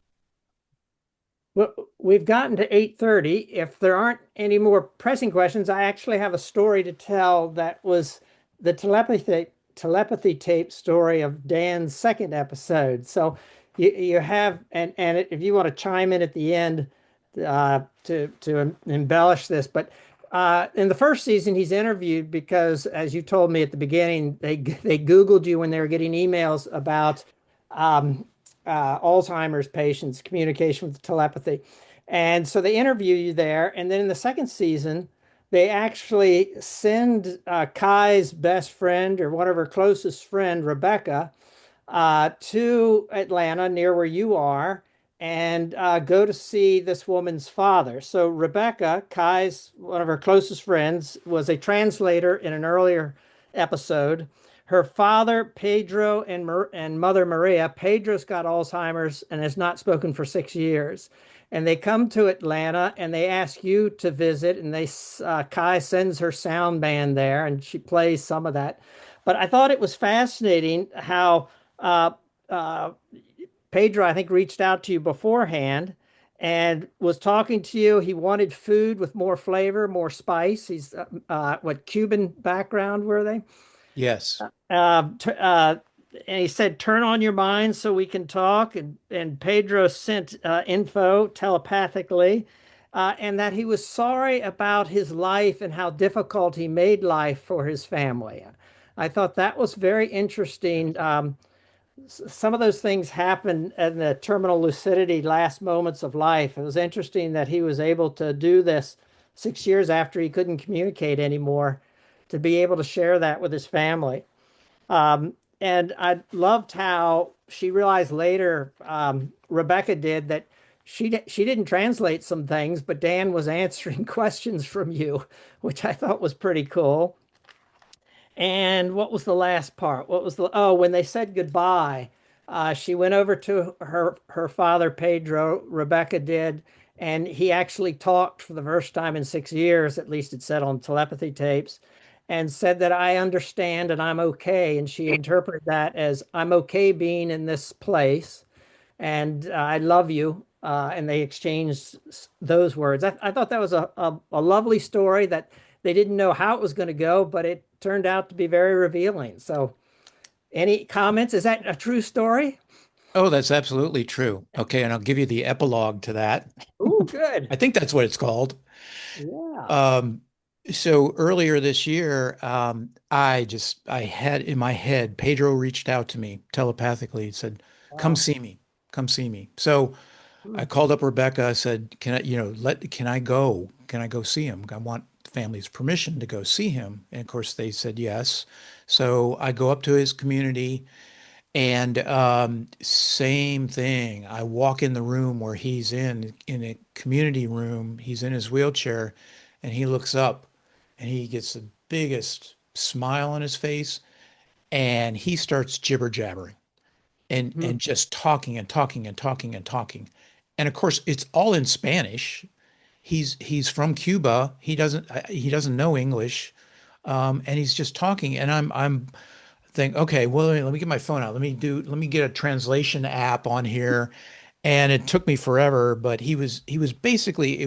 Well, we've gotten to 8:30. If there aren't any more pressing questions, I actually have a story to tell that was the telepathy tape story of Dan's second episode. So you have and if you want to chime in at the end to embellish this, but in the first season he's interviewed because, as you told me at the beginning, they Googled you when they were getting emails about um, Alzheimer's patients, communication with telepathy. And so they interview you there. And then in the second season, they actually send Kai's best friend or one of her closest friend, Rebecca, to Atlanta near where you are and go to see this woman's father. So Rebecca, Kai's one of her closest friends, was a translator in an earlier episode. Her father, Pedro, and mother, Maria. Pedro's got Alzheimer's and has not spoken for 6 years. And they come to Atlanta and they ask you to visit. And Kai sends her sound band there and she plays some of that. But I thought it was fascinating how uh, uh, Pedro, I think, reached out to you beforehand and was talking to you. He wanted food with more flavor, more spice. He's what Cuban background were they? Yes. And he said, "Turn on your mind so we can talk." And Pedro sent info telepathically, and that he was sorry about his life and how difficult he made life for his family. I thought that was very interesting. Some of those things happen in the terminal lucidity last moments of life. It was interesting that he was able to do this 6 years after he couldn't communicate anymore, to be able to share that with his family. And I loved how she realized later, Rebecca did, that she didn't translate some things, but Dan was answering questions from you, which I thought was pretty cool. And what was the last part? Oh, when they said goodbye, she went over to her father, Pedro, Rebecca did, and he actually talked for the first time in 6 years, at least it said on telepathy tapes, and said that I understand and I'm okay. And she interpreted that as I'm okay being in this place and I love you. And they exchanged those words. I thought that was a lovely story that they didn't know how it was going to go, but it turned out to be very revealing. So, any comments? Is that a true story? Oh, that's absolutely true. Okay, and I'll give you the epilogue to that. Oh, good. I think that's what it's called. Yeah. Um, so earlier this year, I had in my head, Pedro reached out to me telepathically. He said, "Come Wow. see me, come see me." So Hmm. I called up Rebecca. I said, "Can I, can I go? Can I go see him? I want the family's permission to go see him." And of course, they said yes. So I go up to his community. And same thing. I walk in the room where he's in a community room. He's in his wheelchair, and he looks up, and he gets the biggest smile on his face, and he starts jibber jabbering Hmm. and just talking and talking and talking and talking. And of course, it's all in Spanish. He's from Cuba. He doesn't know English, and he's just talking. And I'm think, okay, well, let me get my phone out. Let me get a translation app on here. And it took me forever, but he was basically,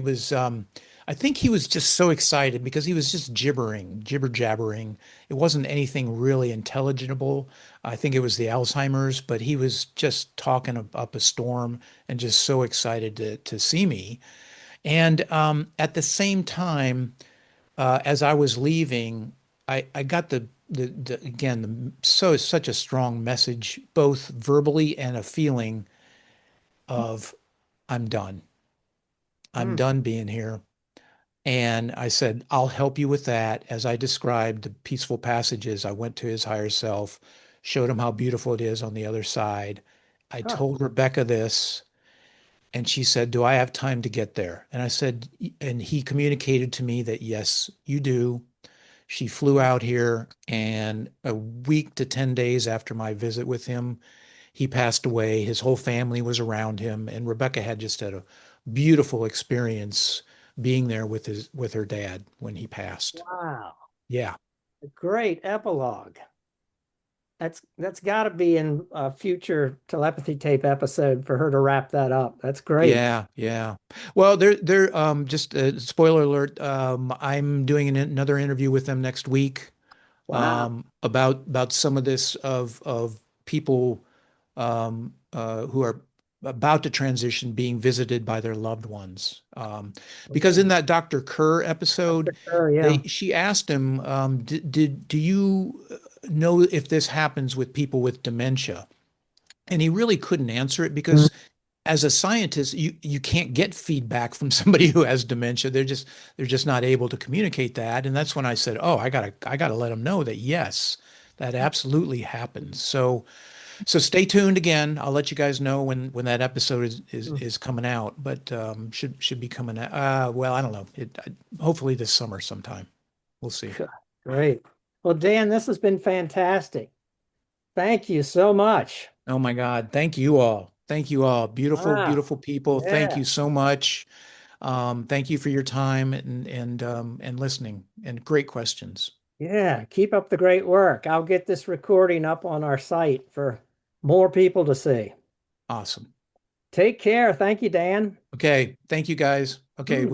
I think he was just so excited because he was just jibber jabbering. It wasn't anything really intelligible. I think it was the Alzheimer's, but he was just talking up a storm and just so excited to see me. And at the same time, as I was leaving, I got again such a strong message, both verbally and a feeling of I'm done. I'm Hmm. done being here. And I said, I'll help you with that. As I described the peaceful passages, I went to his higher self, showed him how beautiful it is on the other side. I Huh. told Rebecca this, and she said, "Do I have time to get there?" And I said, and he communicated to me that yes, you do. She flew out here, and a week to 10 days after my visit with him, he passed away. His whole family was around him, and Rebecca had a beautiful experience being there with her dad when he passed. Wow. Yeah. A great epilogue. That's got to be in a future telepathy tape episode for her to wrap that up. That's great. Yeah, yeah. Well, they're just spoiler alert. I'm doing another interview with them next week, Wow. about some of this of people who are about to transition being visited by their loved ones. Because in Okay. that Dr. Kerr episode, Sure, yeah. she asked him, do you know if this happens with people with dementia? And he really couldn't answer it Mm. because as a scientist, you can't get feedback from somebody who has dementia. They're just not able to communicate that. And that's when I said, "Oh, I gotta let them know that yes, that absolutely happens." So stay tuned again. I'll let you guys know when that episode is coming out, but should be coming out. Well, I don't know. Hopefully this summer sometime. We'll see. Great. Well, Dan, this has been fantastic. Thank you so much. Oh my God. Thank you all. Thank you all. Beautiful, Wow. beautiful people. Thank Yeah. you so much. Thank you for your time and listening and great questions. Yeah. Keep up the great work. I'll get this recording up on our site for more people to see. Awesome. Take care. Thank you, Dan. Okay. Thank you guys. Okay.